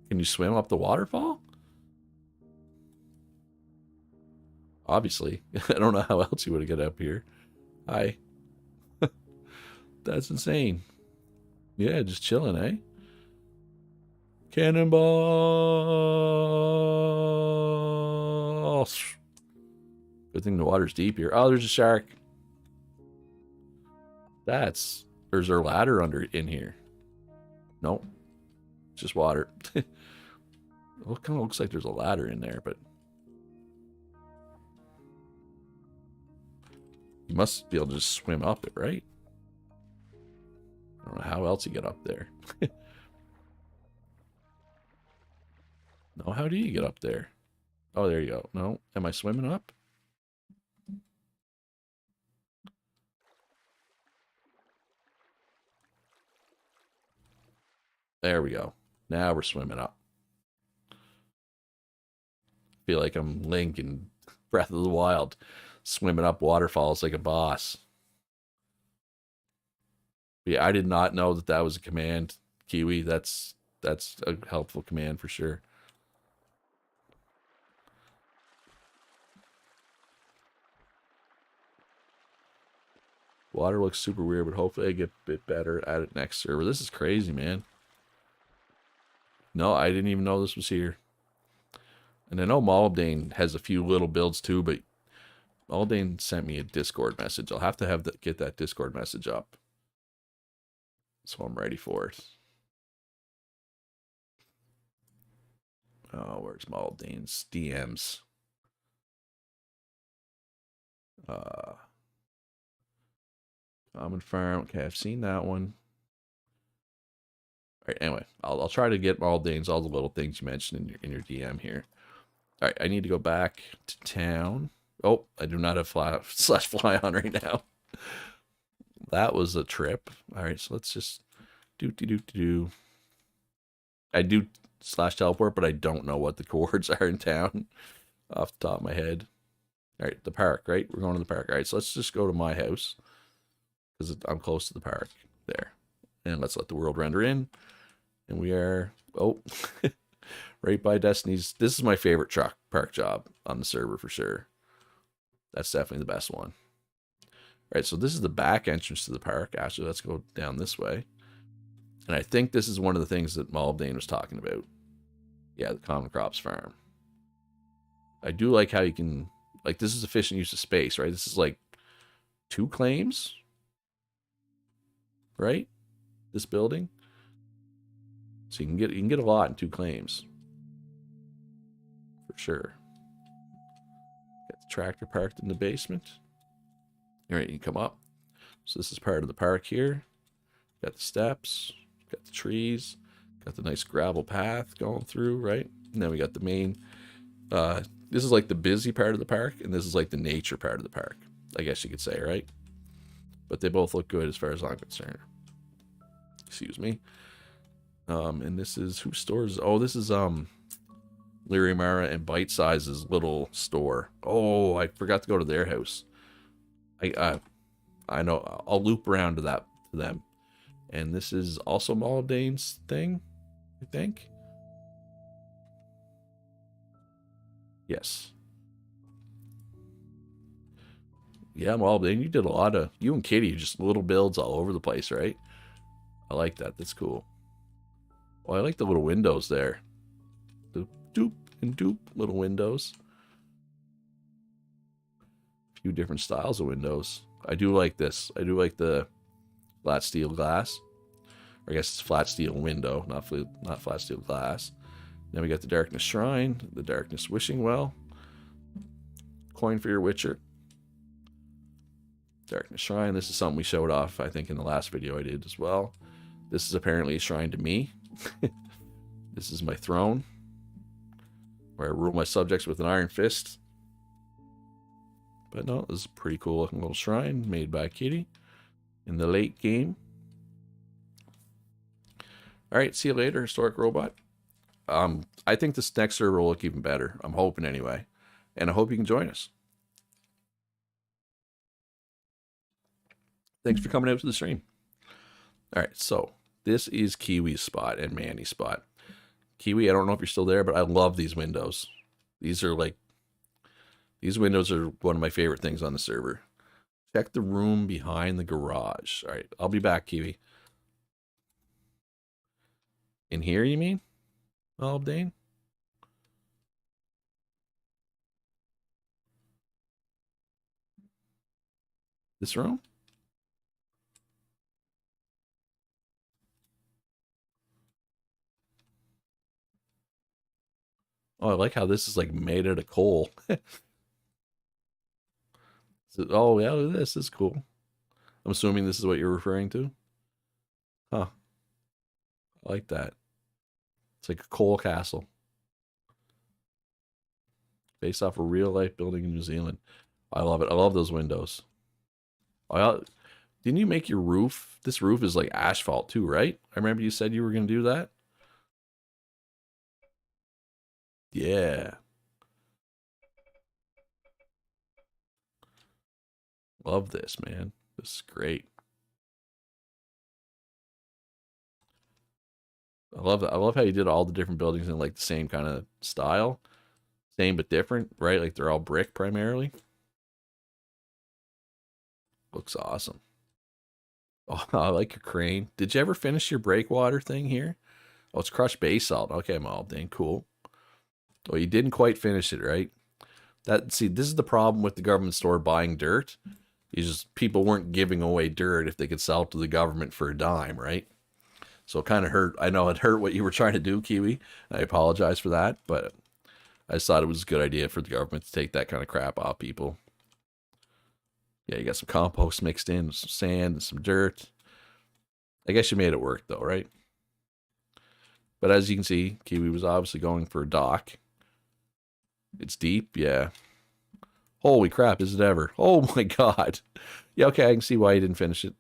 Can you swim up the waterfall? Obviously. I don't know how else you would have got up here. Hi. That's insane. Yeah, just chilling, eh? Cannonballs. Good thing the water's deep here. Oh, there's a shark. That's... Or is there a ladder under in here? Nope. Just water. It kind of looks like there's a ladder in there, but... You must be able to just swim up it, right? I don't know how else you get up there. No, how do you get up there? Oh, there you go. No, am I swimming up? There we go. Now we're swimming up. Feel like I'm Link in Breath of the Wild, swimming up waterfalls like a boss. But yeah, I did not know that that was a command, Kiwi. That's a helpful command for sure. Water looks super weird, but hopefully I get a bit better at it next server. This is crazy, man. No, I didn't even know this was here. And I know Maldane has a few little builds too, but Maldane sent me a Discord message. I'll have to get that Discord message up. So I'm ready for it. Oh, where's Maldane's DMs? Common Farm. Okay, I've seen that one. All right, anyway, I'll try to get Maldane's, all the little things you mentioned in your DM here. All right, I need to go back to town. Oh, I do not have /fly on right now. That was a trip. All right, so let's just do. I do /teleport, but I don't know what the coords are in town off the top of my head. All right, the park, right? We're going to the park. All right, so let's just go to my house because I'm close to the park there. And let's let the world render in. And we are, oh, right by Destiny's. This is my favorite park job on the server for sure. That's definitely the best one. All right, so this is the back entrance to the park. Actually, let's go down this way. And I think this is one of the things that Maldane was talking about. Yeah, the Common Crops farm. I do like how you can, like, this is efficient use of space, right? This is like 2 claims, right? This building. So you can get a lot in 2 claims. For sure. Got the tractor parked in the basement. All right, you come up. So this is part of the park here. Got the steps, got the trees, got the nice gravel path going through, right? And then we got the main, this is like the busy part of the park, and this is like the nature part of the park, I guess you could say, right? But they both look good as far as I'm concerned. Excuse me. And this is, whose stores? Oh, this is Lyrimara and Bite Size's little store. Oh, I forgot to go to their house. I know. I'll loop around to them. And this is also Maldane's thing, I think. Yes. Yeah, Maldane, you did a lot of, you and Kitty, just little builds all over the place, right? I like that. That's cool. Oh, I like the little windows there. The doop and doop little windows. A few different styles of windows. I do like this. I do like the flat steel glass. Or I guess it's flat steel window, not flat steel glass. Then we got the Darkness Shrine, the Darkness Wishing Well. Coin for your Witcher. Darkness Shrine. This is something we showed off, I think, in the last video I did as well. This is apparently a shrine to me. This is my throne, where I rule my subjects with an iron fist. But no, this is a pretty cool looking little shrine made by Kitty in the late game. Alright, see you later, Historic Robot. I think this next server will look even better. I'm hoping anyway. And I hope you can join us. Thanks for coming out to the stream. Alright, so this is Kiwi's spot and Manny's spot. Kiwi, I don't know if you're still there, but I love these windows. These are like, These windows are one of my favorite things on the server. Check the room behind the garage. All right, I'll be back, Kiwi. In here, you mean? Oh, Dane? This room? Oh, I like how this is like made out of coal. So, oh, yeah, this is cool. I'm assuming this is what you're referring to. Huh. I like that. It's like a coal castle based off a real life building in New Zealand. I love it. I love those windows. Didn't you make your roof? This roof is like asphalt too, right? I remember you said you were going to do that. Yeah. Love this, man. This is great. I love that. I love how you did all the different buildings in like the same kind of style. Same but different, right? Like they're all brick primarily. Looks awesome. Oh, I like your crane. Did you ever finish your breakwater thing here? Oh, it's crushed basalt. Okay, Maldane, cool. Oh, you didn't quite finish it, right? See, this is the problem with the government store buying dirt. Is just people weren't giving away dirt if they could sell it to the government for a dime, right? So it kind of hurt. I know it hurt what you were trying to do, Kiwi. I apologize for that, but I just thought it was a good idea for the government to take that kind of crap off people. Yeah, you got some compost mixed in, some sand, and some dirt. I guess you made it work though, right? But as you can see, Kiwi was obviously going for a dock. It's deep, yeah. Holy crap, is it ever? Oh my god. Yeah, okay, I can see why you didn't finish it.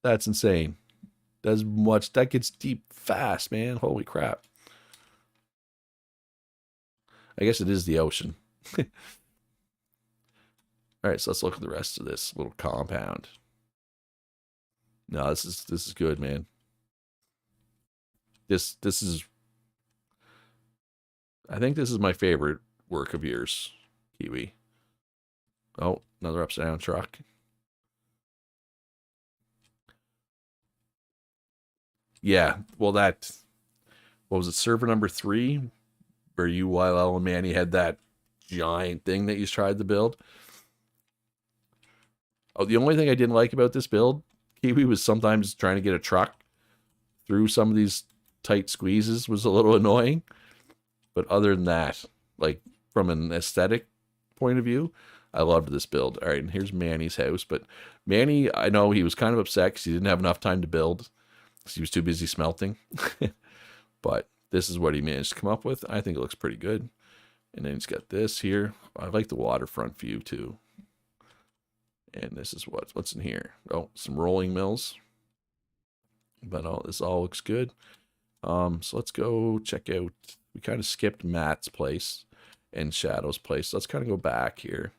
That's insane. That gets deep fast, man. Holy crap. I guess it is the ocean. All right, so let's look at the rest of this little compound. No, this is good, man. This is I think this is my favorite work of yours, Kiwi. Oh, another upside down truck. Yeah, well what was it, server number 3? Where you, Lyle, and Manny had that giant thing that you tried to build. Oh, the only thing I didn't like about this build, Kiwi, was sometimes trying to get a truck through some of these tight squeezes was a little annoying. But other than that, like from an aesthetic point of view, I loved this build. All right, and here's Manny's house. But Manny, I know he was kind of upset because he didn't have enough time to build because he was too busy smelting. But this is what he managed to come up with. I think it looks pretty good. And then he's got this here. I like the waterfront view too. And this is what's in here. Oh, some rolling mills. But this all looks good. So let's go check out. We kind of skipped Matt's place and Shadow's place. Let's kind of go back here.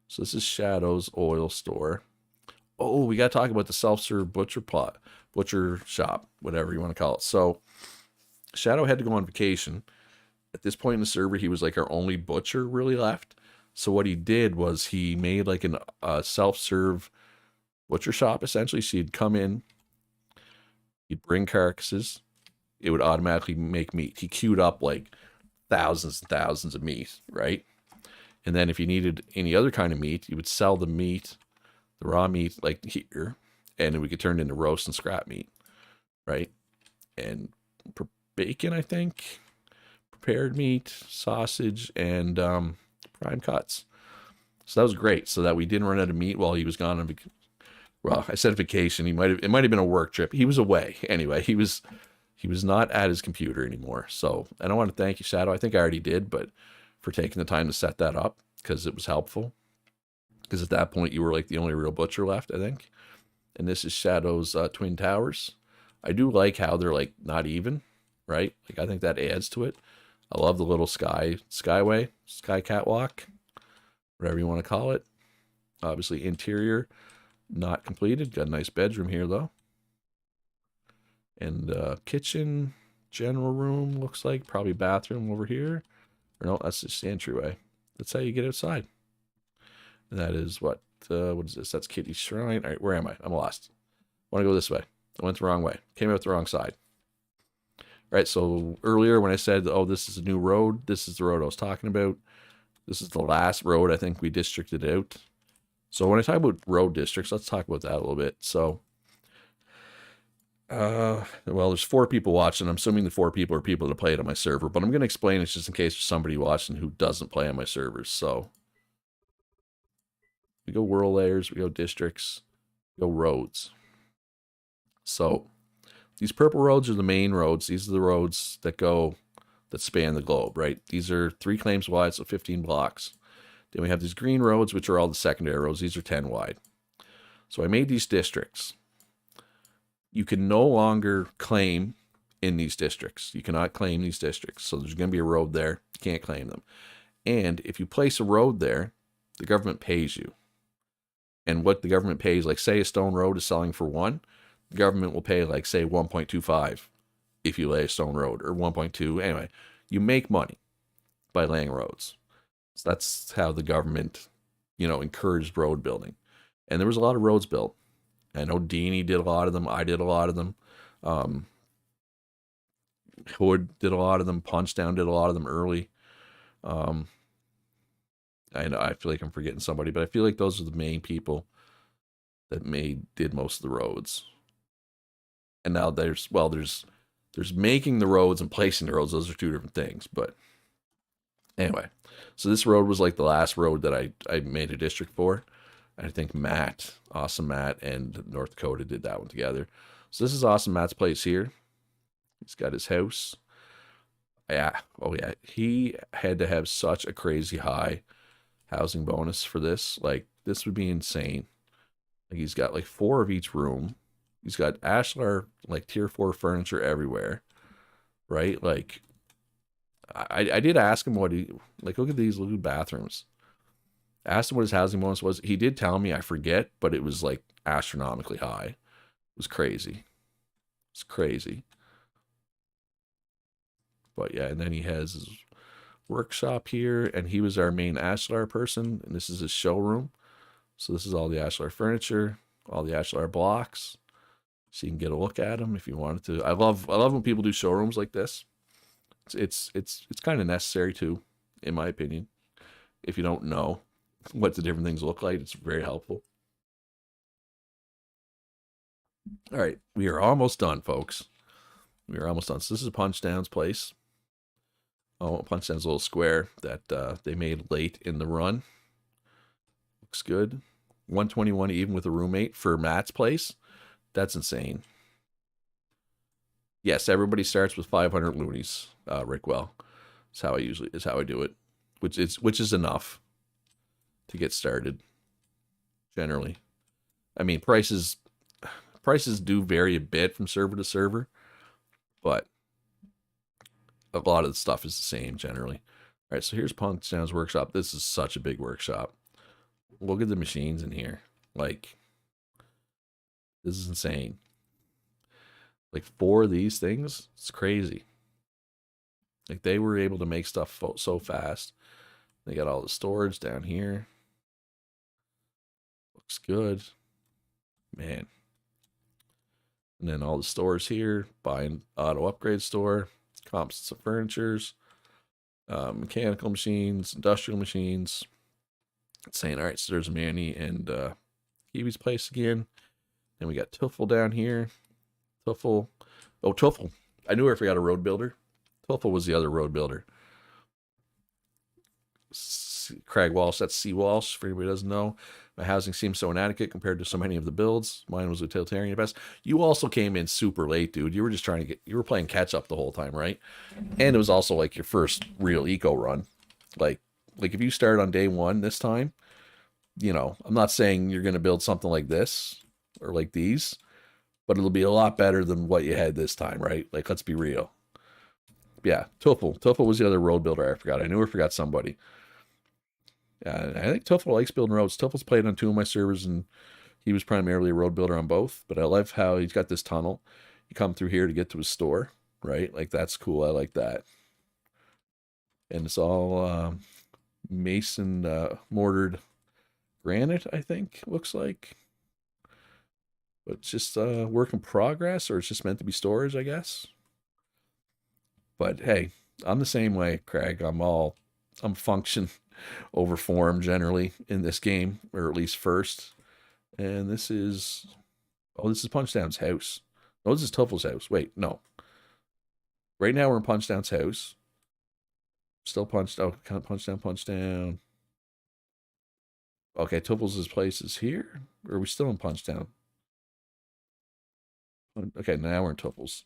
So this is Shadow's oil store. Oh, we got to talk about the self-serve butcher shop, whatever you want to call it. So Shadow had to go on vacation. At this point in the server, he was like our only butcher really left. So what he did was he made like a self-serve butcher shop, essentially. So he'd come in, he'd bring carcasses, it would automatically make meat. He queued up like thousands and thousands of meat, right? And then if you needed any other kind of meat, you would sell the meat, the raw meat, like here, and then we could turn it into roast and scrap meat, right? And bacon, I think, prepared meat, sausage, and prime cuts. So that was great, so that we didn't run out of meat while he was gone on well, I said vacation. It might have been a work trip. He was away anyway. He was not at his computer anymore. So I don't want to thank you, Shadow. I think I already did, but for taking the time to set that up because it was helpful. Because at that point you were like the only real butcher left, I think. And this is Shadow's Twin Towers. I do like how they're like not even, right? Like I think that adds to it. I love the little sky catwalk, whatever you want to call it. Obviously interior not completed. Got a nice bedroom here though. And kitchen, general room looks like, probably bathroom over here. Or no, that's just the entryway. That's how you get outside. And that is what is this? That's Kitty's Shrine. All right, where am I? I'm lost. I want to go this way. I went the wrong way. Came out the wrong side. All right, so earlier when I said, oh, this is a new road, this is the road I was talking about. This is the last road I think we districted out. So when I talk about road districts, let's talk about that a little bit. So, well, there's 4 people watching. I'm assuming the 4 people are people that play it on my server, but I'm going to explain it just in case there's somebody watching who doesn't play on my servers. So we go world layers, we go districts, we go roads. So these purple roads are the main roads. These are the roads that span the globe, right? These are 3 claims wide, so 15 blocks. Then we have these green roads, which are all the secondary roads. These are 10 wide. So I made these districts. You can no longer claim in these districts. You cannot claim these districts. So there's going to be a road there. You can't claim them. And if you place a road there, the government pays you. And what the government pays, like say a stone road is selling for 1, the government will pay like say 1.25 if you lay a stone road, or 1.2. Anyway, you make money by laying roads. So that's how the government, encouraged road building. And there was a lot of roads built. I know Deanie did a lot of them. I did a lot of them. Hood did a lot of them. Punchdown did a lot of them early. I know I feel like I'm forgetting somebody, but I feel like those are the main people that did most of the roads. And now there's making the roads and placing the roads. Those are 2 different things. But anyway, so this road was like the last road that I made a district for. I think Awesome Matt, and North Dakota did that one together. So this is Awesome Matt's place here. He's got his house. Yeah. Oh, yeah. He had to have such a crazy high housing bonus for this. Like, this would be insane. Like, he's got like 4 of each room. He's got Ashlar, like tier 4 furniture everywhere. Right? Like, I did ask him what look at these little bathrooms. Asked him what his housing bonus was. He did tell me, I forget, but it was like astronomically high. It was crazy. It's crazy. But yeah, and then he has his workshop here, and he was our main Ashlar person, and this is his showroom. So this is all the Ashlar furniture, all the Ashlar blocks. So you can get a look at them if you wanted to. I love when people do showrooms like this. It's kind of necessary too, in my opinion. If you don't know what the different things look like, it's very helpful. All right, we are almost done, folks. We are almost done. So this is Punchdown's place. Oh, Punchdown's little square that they made late in the run. Looks good. 121 even with a roommate for Matt's place. That's insane. Yes, everybody starts with 500 loonies. Rickwell. That's how I do it, which is enough to get started. Generally, I mean prices do vary a bit from server to server, but a lot of the stuff is the same generally. All right, so here's Punchdown's workshop. This is such a big workshop. Look at the machines in here. Like, this is insane. Like 4 of these things, it's crazy. Like, they were able to make stuff so fast. They got all the storage down here. Looks good. Man. And then all the stores here. Buying auto upgrade store. Composites of furnitures. Mechanical machines. Industrial machines. It's saying, all right, so there's Manny and Kiwi's place again. Then we got Tuffle down here. Tuffle. Oh, Tuffle. I knew I forgot a road builder. Tuffle was the other road builder. Craig Walsh, that's C. Walsh, for anybody who doesn't know. My housing seems so inadequate compared to so many of the builds. Mine was utilitarian at best. You also came in super late, dude. You were just you were playing catch up the whole time, right? And it was also like your first real eco run. Like if you start on day 1 this time, I'm not saying you're going to build something like this or like these, but it'll be a lot better than what you had this time, right? Like, let's be real. Yeah, Tuffle. Tuffle was the other road builder I forgot. I knew I forgot somebody. I think Tuffle likes building roads. Tuffle's played on 2 of my servers, and he was primarily a road builder on both. But I love how he's got this tunnel. You come through here to get to his store, right? Like, that's cool. I like that. And it's all mason mortared granite, I think, looks like. But it's just work in progress, or it's just meant to be storage, I guess. But hey, I'm the same way, Craig. I'm function over form generally in this game, or at least first. And this is this is Punchdown's house. No, this is Tuffle's house. Wait, no. Right now we're in Punchdown's house. Still punched. Oh, can't punch down, punch down. Okay, Tuffle's place is here. Or are we still in Punchdown? Okay, now we're in Tuffle's.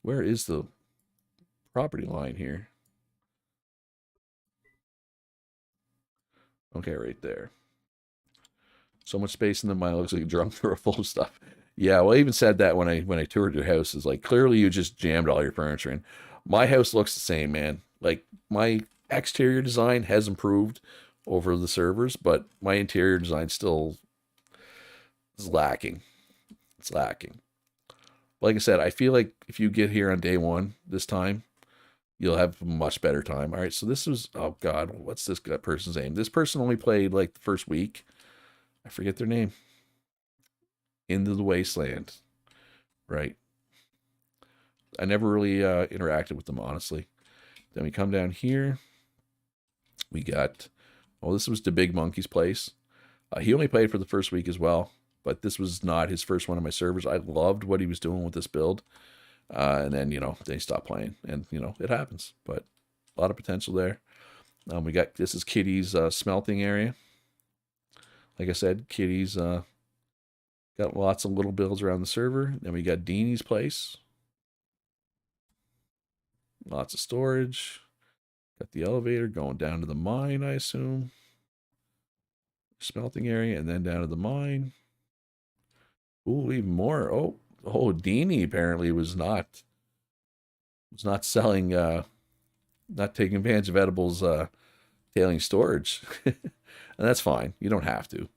Where is the property line here? Okay, right there. So much space in the mine. Looks like a drum through full of stuff. Yeah, well, I even said that when I toured your house. Is like clearly you just jammed all your furniture in. My house looks the same, man. Like my exterior design has improved over the servers, but my interior design still is lacking. It's lacking. Like I said, I feel like if you get here on day one this time, you'll have a much better time. All right, so this was, oh God, what's this person's name? This person only played like the first week. I forget their name. Into the Wasteland. Right. I never really interacted with them, honestly. Then we come down here. We got, oh, this was the Big Monkey's place. He only played for the first week as well, but this was not his first one of my servers. I loved what he was doing with this build. And then, they stopped playing. And, it happens. But a lot of potential there. We got, this is Kitty's smelting area. Like I said, Kitty's got lots of little builds around the server. Then we got Deanie's place. Lots of storage. Got the elevator going down to the mine, I assume. Smelting area, and then down to the mine. Ooh, even more. Oh, Deanie apparently was not selling, not taking advantage of edibles tailing storage. And that's fine. You don't have to.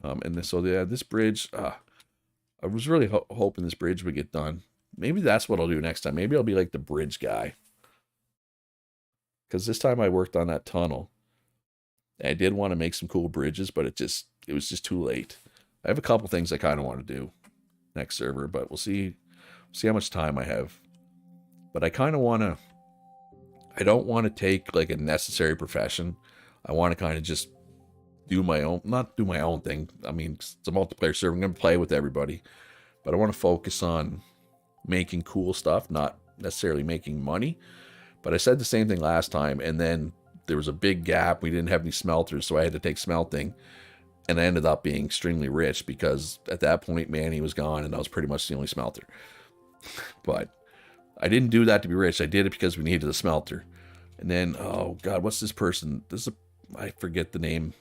And this, so yeah, this bridge, I was really hoping this bridge would get done. Maybe that's what I'll do next time. Maybe I'll be like the bridge guy. Because this time I worked on that tunnel. I did want to make some cool bridges, but it was just too late. I have a couple things I kind of want to do next server, but we'll see how much time I have. But I kind of want to, I don't want to take like a necessary profession. I want to kind of just do my own, not do my own thing. I mean, it's a multiplayer server. I'm going to play with everybody, but I want to focus on making cool stuff, not necessarily making money. But I said the same thing last time, and then there was a big gap. We didn't have any smelters, so I had to take smelting. And I ended up being extremely rich because at that point, Manny was gone, and I was pretty much the only smelter. But I didn't do that to be rich. I did it because we needed a smelter. And then, oh God, what's this person? I forget the name.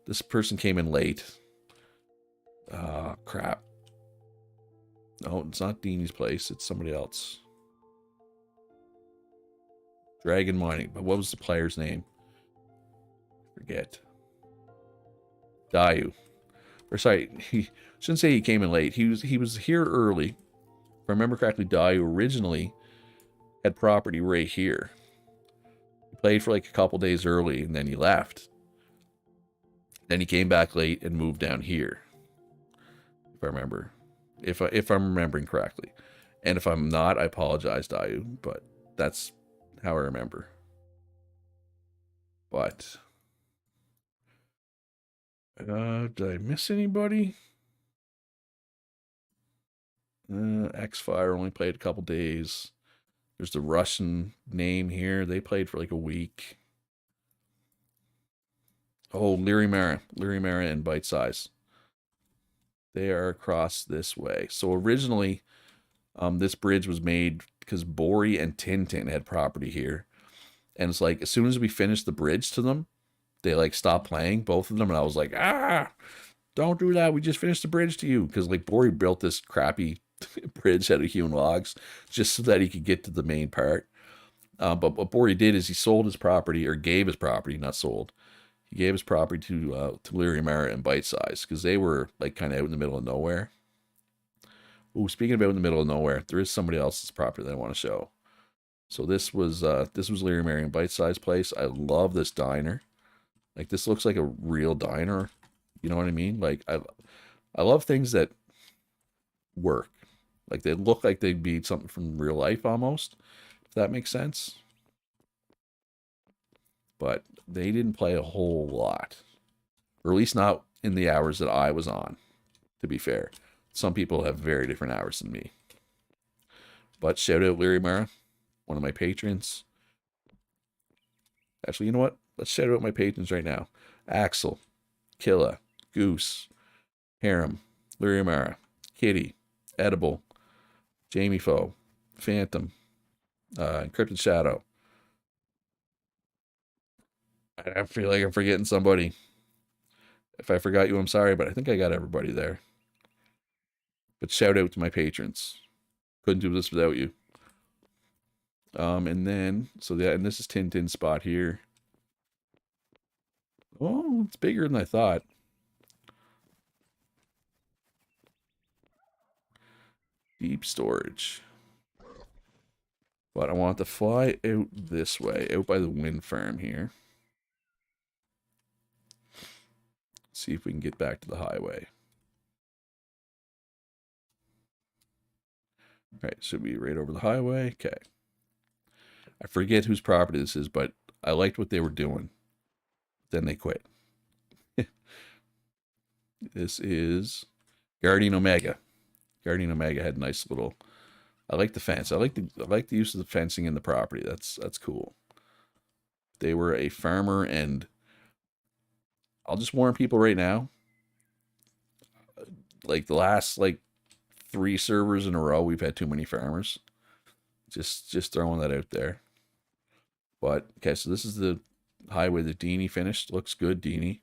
This person came in late. Crap. No, it's not Deanie's place. It's somebody else. Dragon Mining. But what was the player's name? Forget. Dayu. Or sorry, he shouldn't say he came in late. He was here early. If I remember correctly, Dayu originally had property right here. He played for like a couple days early and then he left. Then he came back late and moved down here. If I remember. If I'm remembering correctly. And if I'm not, I apologize, Dayu, but that's how I remember. But did I miss anybody? X-Fire only played a couple days. There's the Russian name here. They played for like a week. Oh, Lyrimara and Bite Size. They are across this way. So originally, this bridge was made because Bori and Tintin had property here. And it's like, as soon as we finished the bridge to them, they like stopped playing, both of them. And I was like, don't do that. We just finished the bridge to you. Because like Bori built this crappy bridge out of hewn logs just so that he could get to the main part. But what Bori did is he sold his property, or gave his property, not sold. He gave his property to Lyrimara and Bite Size because they were like kind of out in the middle of nowhere. Ooh, speaking of out in the middle of nowhere, there is somebody else's property that I want to show. So this was Leary Marion Bite Size Place. I love this diner. Like this looks like a real diner. You know what I mean? Like I love things that work. Like they look like they'd be something from real life almost, if that makes sense. But they didn't play a whole lot. Or at least not in the hours that I was on, to be fair. Some people have very different hours than me. But shout out Leary Mara, one of my patrons. Actually, you know what? Let's shout out my patrons right now. Axel, Killa, Goose, Harem, Leary Mara, Kitty, Edible, Jamie Foe, Phantom, Encrypted Shadow. I feel like I'm forgetting somebody. If I forgot you, I'm sorry, but I think I got everybody there. But shout out to my patrons. Couldn't do this without you. And then, so yeah, and this is Tintin spot here. Oh, it's bigger than I thought. Deep storage. But I want to fly out this way, out by the wind farm here. See if we can get back to the highway. All right, should be right over the highway. Okay. I forget whose property this is, but I liked what they were doing. Then they quit. This is Guardian Omega. Guardian Omega had a nice little. I like the fence. I like the use of the fencing in the property. That's cool. They were a farmer, and I'll just warn people right now. Like the last 3 servers in a row, we've had too many farmers. Just throwing that out there. But okay, so this is the highway that Deanie finished. Looks good, Deanie.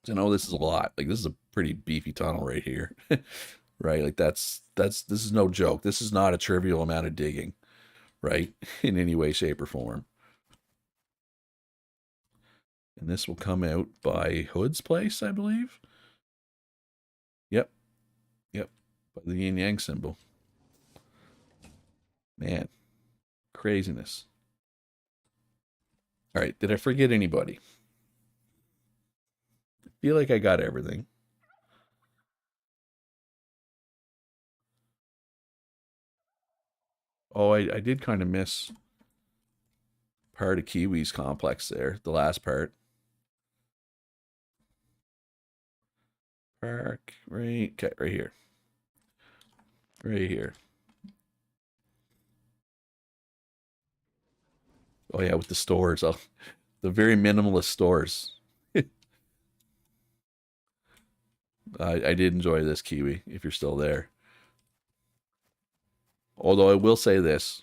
I know this is a lot. Like this is a pretty beefy tunnel right here. Right? Like this is no joke. This is not a trivial amount of digging, right? In any way, shape, or form. And this will come out by Hood's place, I believe. Yep. Yep. By the yin yang symbol. Man. Craziness. All right, did I forget anybody? I feel like I got everything. Oh, I did kind of miss part of Kiwi's complex there, the last part. Park, right, okay, right here. Right here. Oh yeah, with the stores. Oh, the very minimalist stores. I did enjoy this, Kiwi, if you're still there. Although I will say this,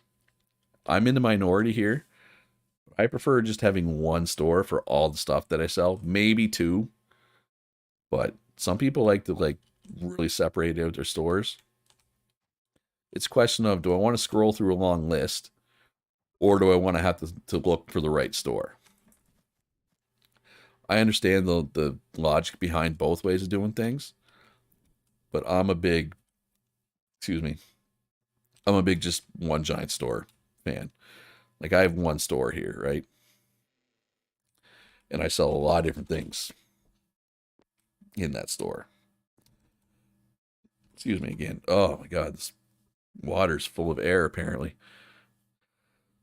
I'm in the minority here. I prefer just having one store for all the stuff that I sell, maybe 2. But some people like to really separate out their stores. It's a question of, do I want to scroll through a long list, or do I want to have to look for the right store? I understand the logic behind both ways of doing things, but I'm a big just one giant store fan. Like I have one store here, right? And I sell a lot of different things in that store. Excuse me again. Oh my god, this water's full of air apparently.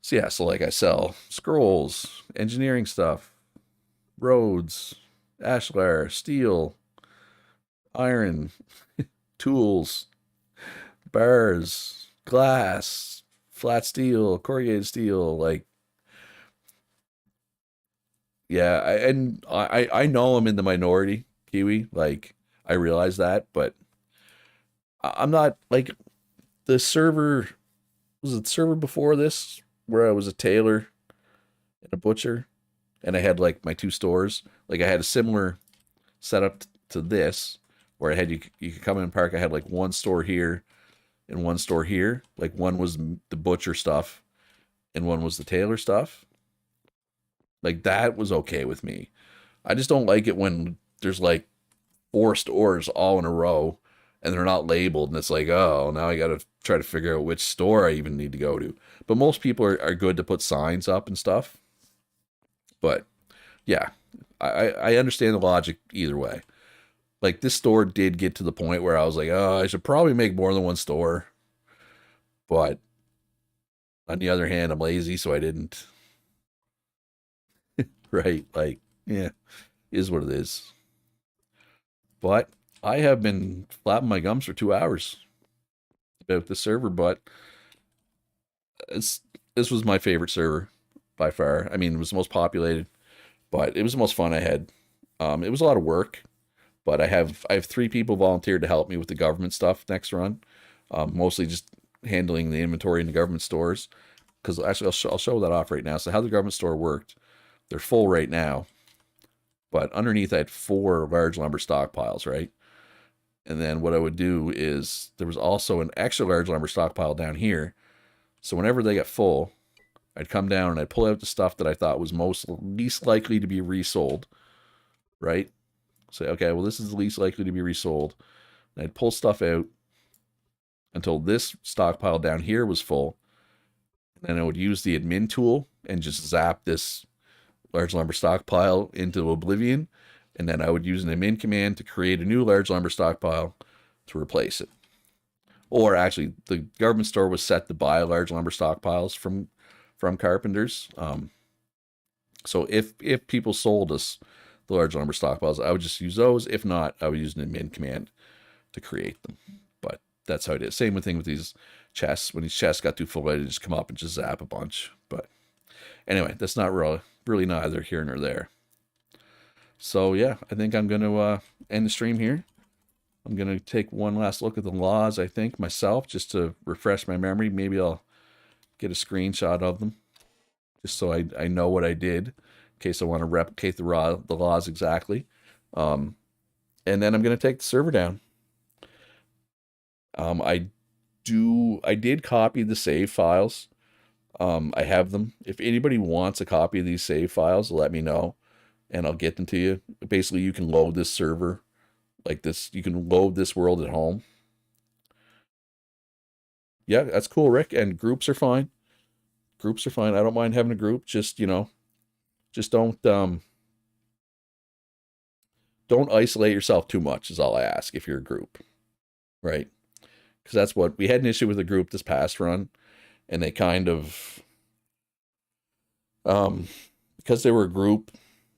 So yeah, so like I sell scrolls, engineering stuff, roads, ashlar, steel, iron, tools, bars, glass, flat steel, corrugated steel, like yeah, I know I'm in the minority, Kiwi. Like I realize that, but I'm not like the server. Was it the server before this where I was a tailor and a butcher, and I had like my 2 stores. Like I had a similar setup to this, where I had you could come in and park. I had like one store here and one store here. Like one was the butcher stuff, and one was the tailor stuff. Like that was okay with me. I just don't like it when there's like 4 stores all in a row, and they're not labeled, and it's like, oh, now I got to try to figure out which store I even need to go to. But most people are good to put signs up and stuff. But yeah, I understand the logic either way. Like this store did get to the point where I was like, oh, I should probably make more than one store. But on the other hand, I'm lazy, so I didn't. Right? Like, yeah, is what it is. But I have been flapping my gums for 2 hours about the server, but it's, this was my favorite server by far. I mean, it was the most populated, but it was the most fun I had. It was a lot of work, but I have 3 people volunteered to help me with the government stuff next run. Mostly just handling the inventory in the government stores. Because actually, I'll show that off right now. So how the government store worked, they're full right now, but underneath I had 4 large lumber stockpiles, right? And then what I would do is there was also an extra large lumber stockpile down here. So whenever they got full, I'd come down and I'd pull out the stuff that I thought was least likely to be resold, right? Say, okay, well, this is the least likely to be resold. And I'd pull stuff out until this stockpile down here was full. And then I would use the admin tool and just zap this large lumber stockpile into oblivion. And then I would use an admin command to create a new large lumber stockpile to replace it. Or actually, the government store was set to buy large lumber stockpiles from carpenters. So if people sold us the large lumber stockpiles, I would just use those. If not, I would use an admin command to create them. But that's how it is. Same thing with these chests. When these chests got too full, I'd just come up and just zap a bunch. But anyway, that's not really neither here nor there. So yeah, I think I'm going to end the stream here. I'm going to take one last look at the laws, I think, myself, just to refresh my memory. Maybe I'll get a screenshot of them, just so I know what I did, in case I want to replicate the laws exactly. And then I'm going to take the server down. I did copy the save files. I have them. If anybody wants a copy of these save files, let me know, and I'll get them to you. Basically, you can load this server like this. You can load this world at home. Yeah, that's cool, Rick. And groups are fine. Groups are fine. I don't mind having a group. Just, just don't isolate yourself too much is all I ask if you're a group. Right? Because that's what we had an issue with a group this past run, and they kind of because they were a group,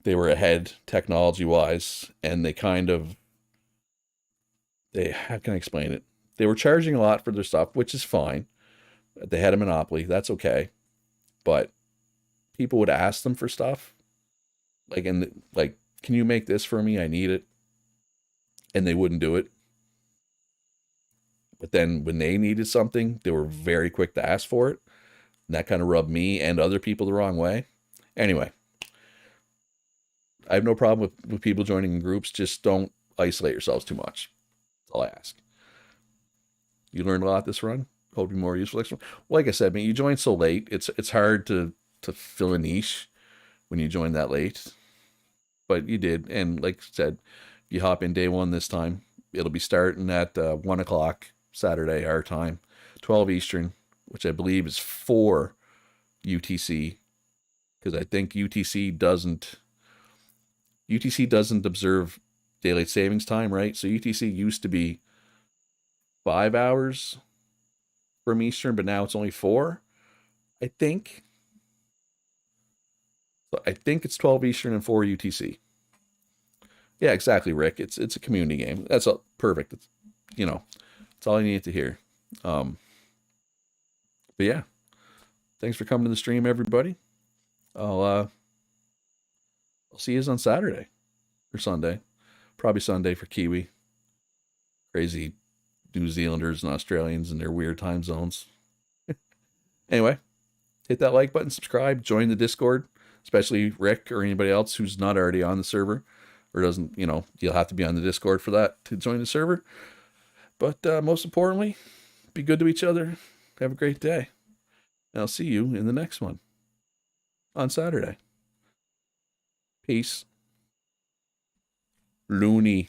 they were ahead technology wise, and they how can I explain it? They were charging a lot for their stuff, which is fine. They had a monopoly, that's okay. But people would ask them for stuff. Like, can you make this for me? I need it. And they wouldn't do it. But then when they needed something, they were very quick to ask for it. And that kind of rubbed me and other people the wrong way. Anyway, I have no problem with people joining in groups. Just don't isolate yourselves too much. That's all I ask. You learned a lot this run. Hope to be more useful next one. Well, like I said, man, you joined so late. It's hard to fill a niche when you join that late. But you did. And like I said, if you hop in day one this time, it'll be starting at 1 o'clock Saturday, our time, 12 Eastern, which I believe is 4 UTC. Because I think UTC doesn't observe daylight savings time, right? So UTC used to be 5 hours from Eastern, but now it's only 4, I think. So I think it's 12 Eastern and 4 UTC. Yeah, exactly, Rick. It's a community game. That's perfect. It's, it's all I needed to hear. But yeah, thanks for coming to the stream, everybody. I'll see you on Saturday or Sunday. Probably Sunday for Kiwi. Crazy New Zealanders and Australians in their weird time zones. Anyway, hit that like button, subscribe, join the Discord, especially Rick or anybody else who's not already on the server or doesn't, you'll have to be on the Discord for that to join the server. But most importantly, be good to each other. Have a great day. And I'll see you in the next one on Saturday. Peace. Loony.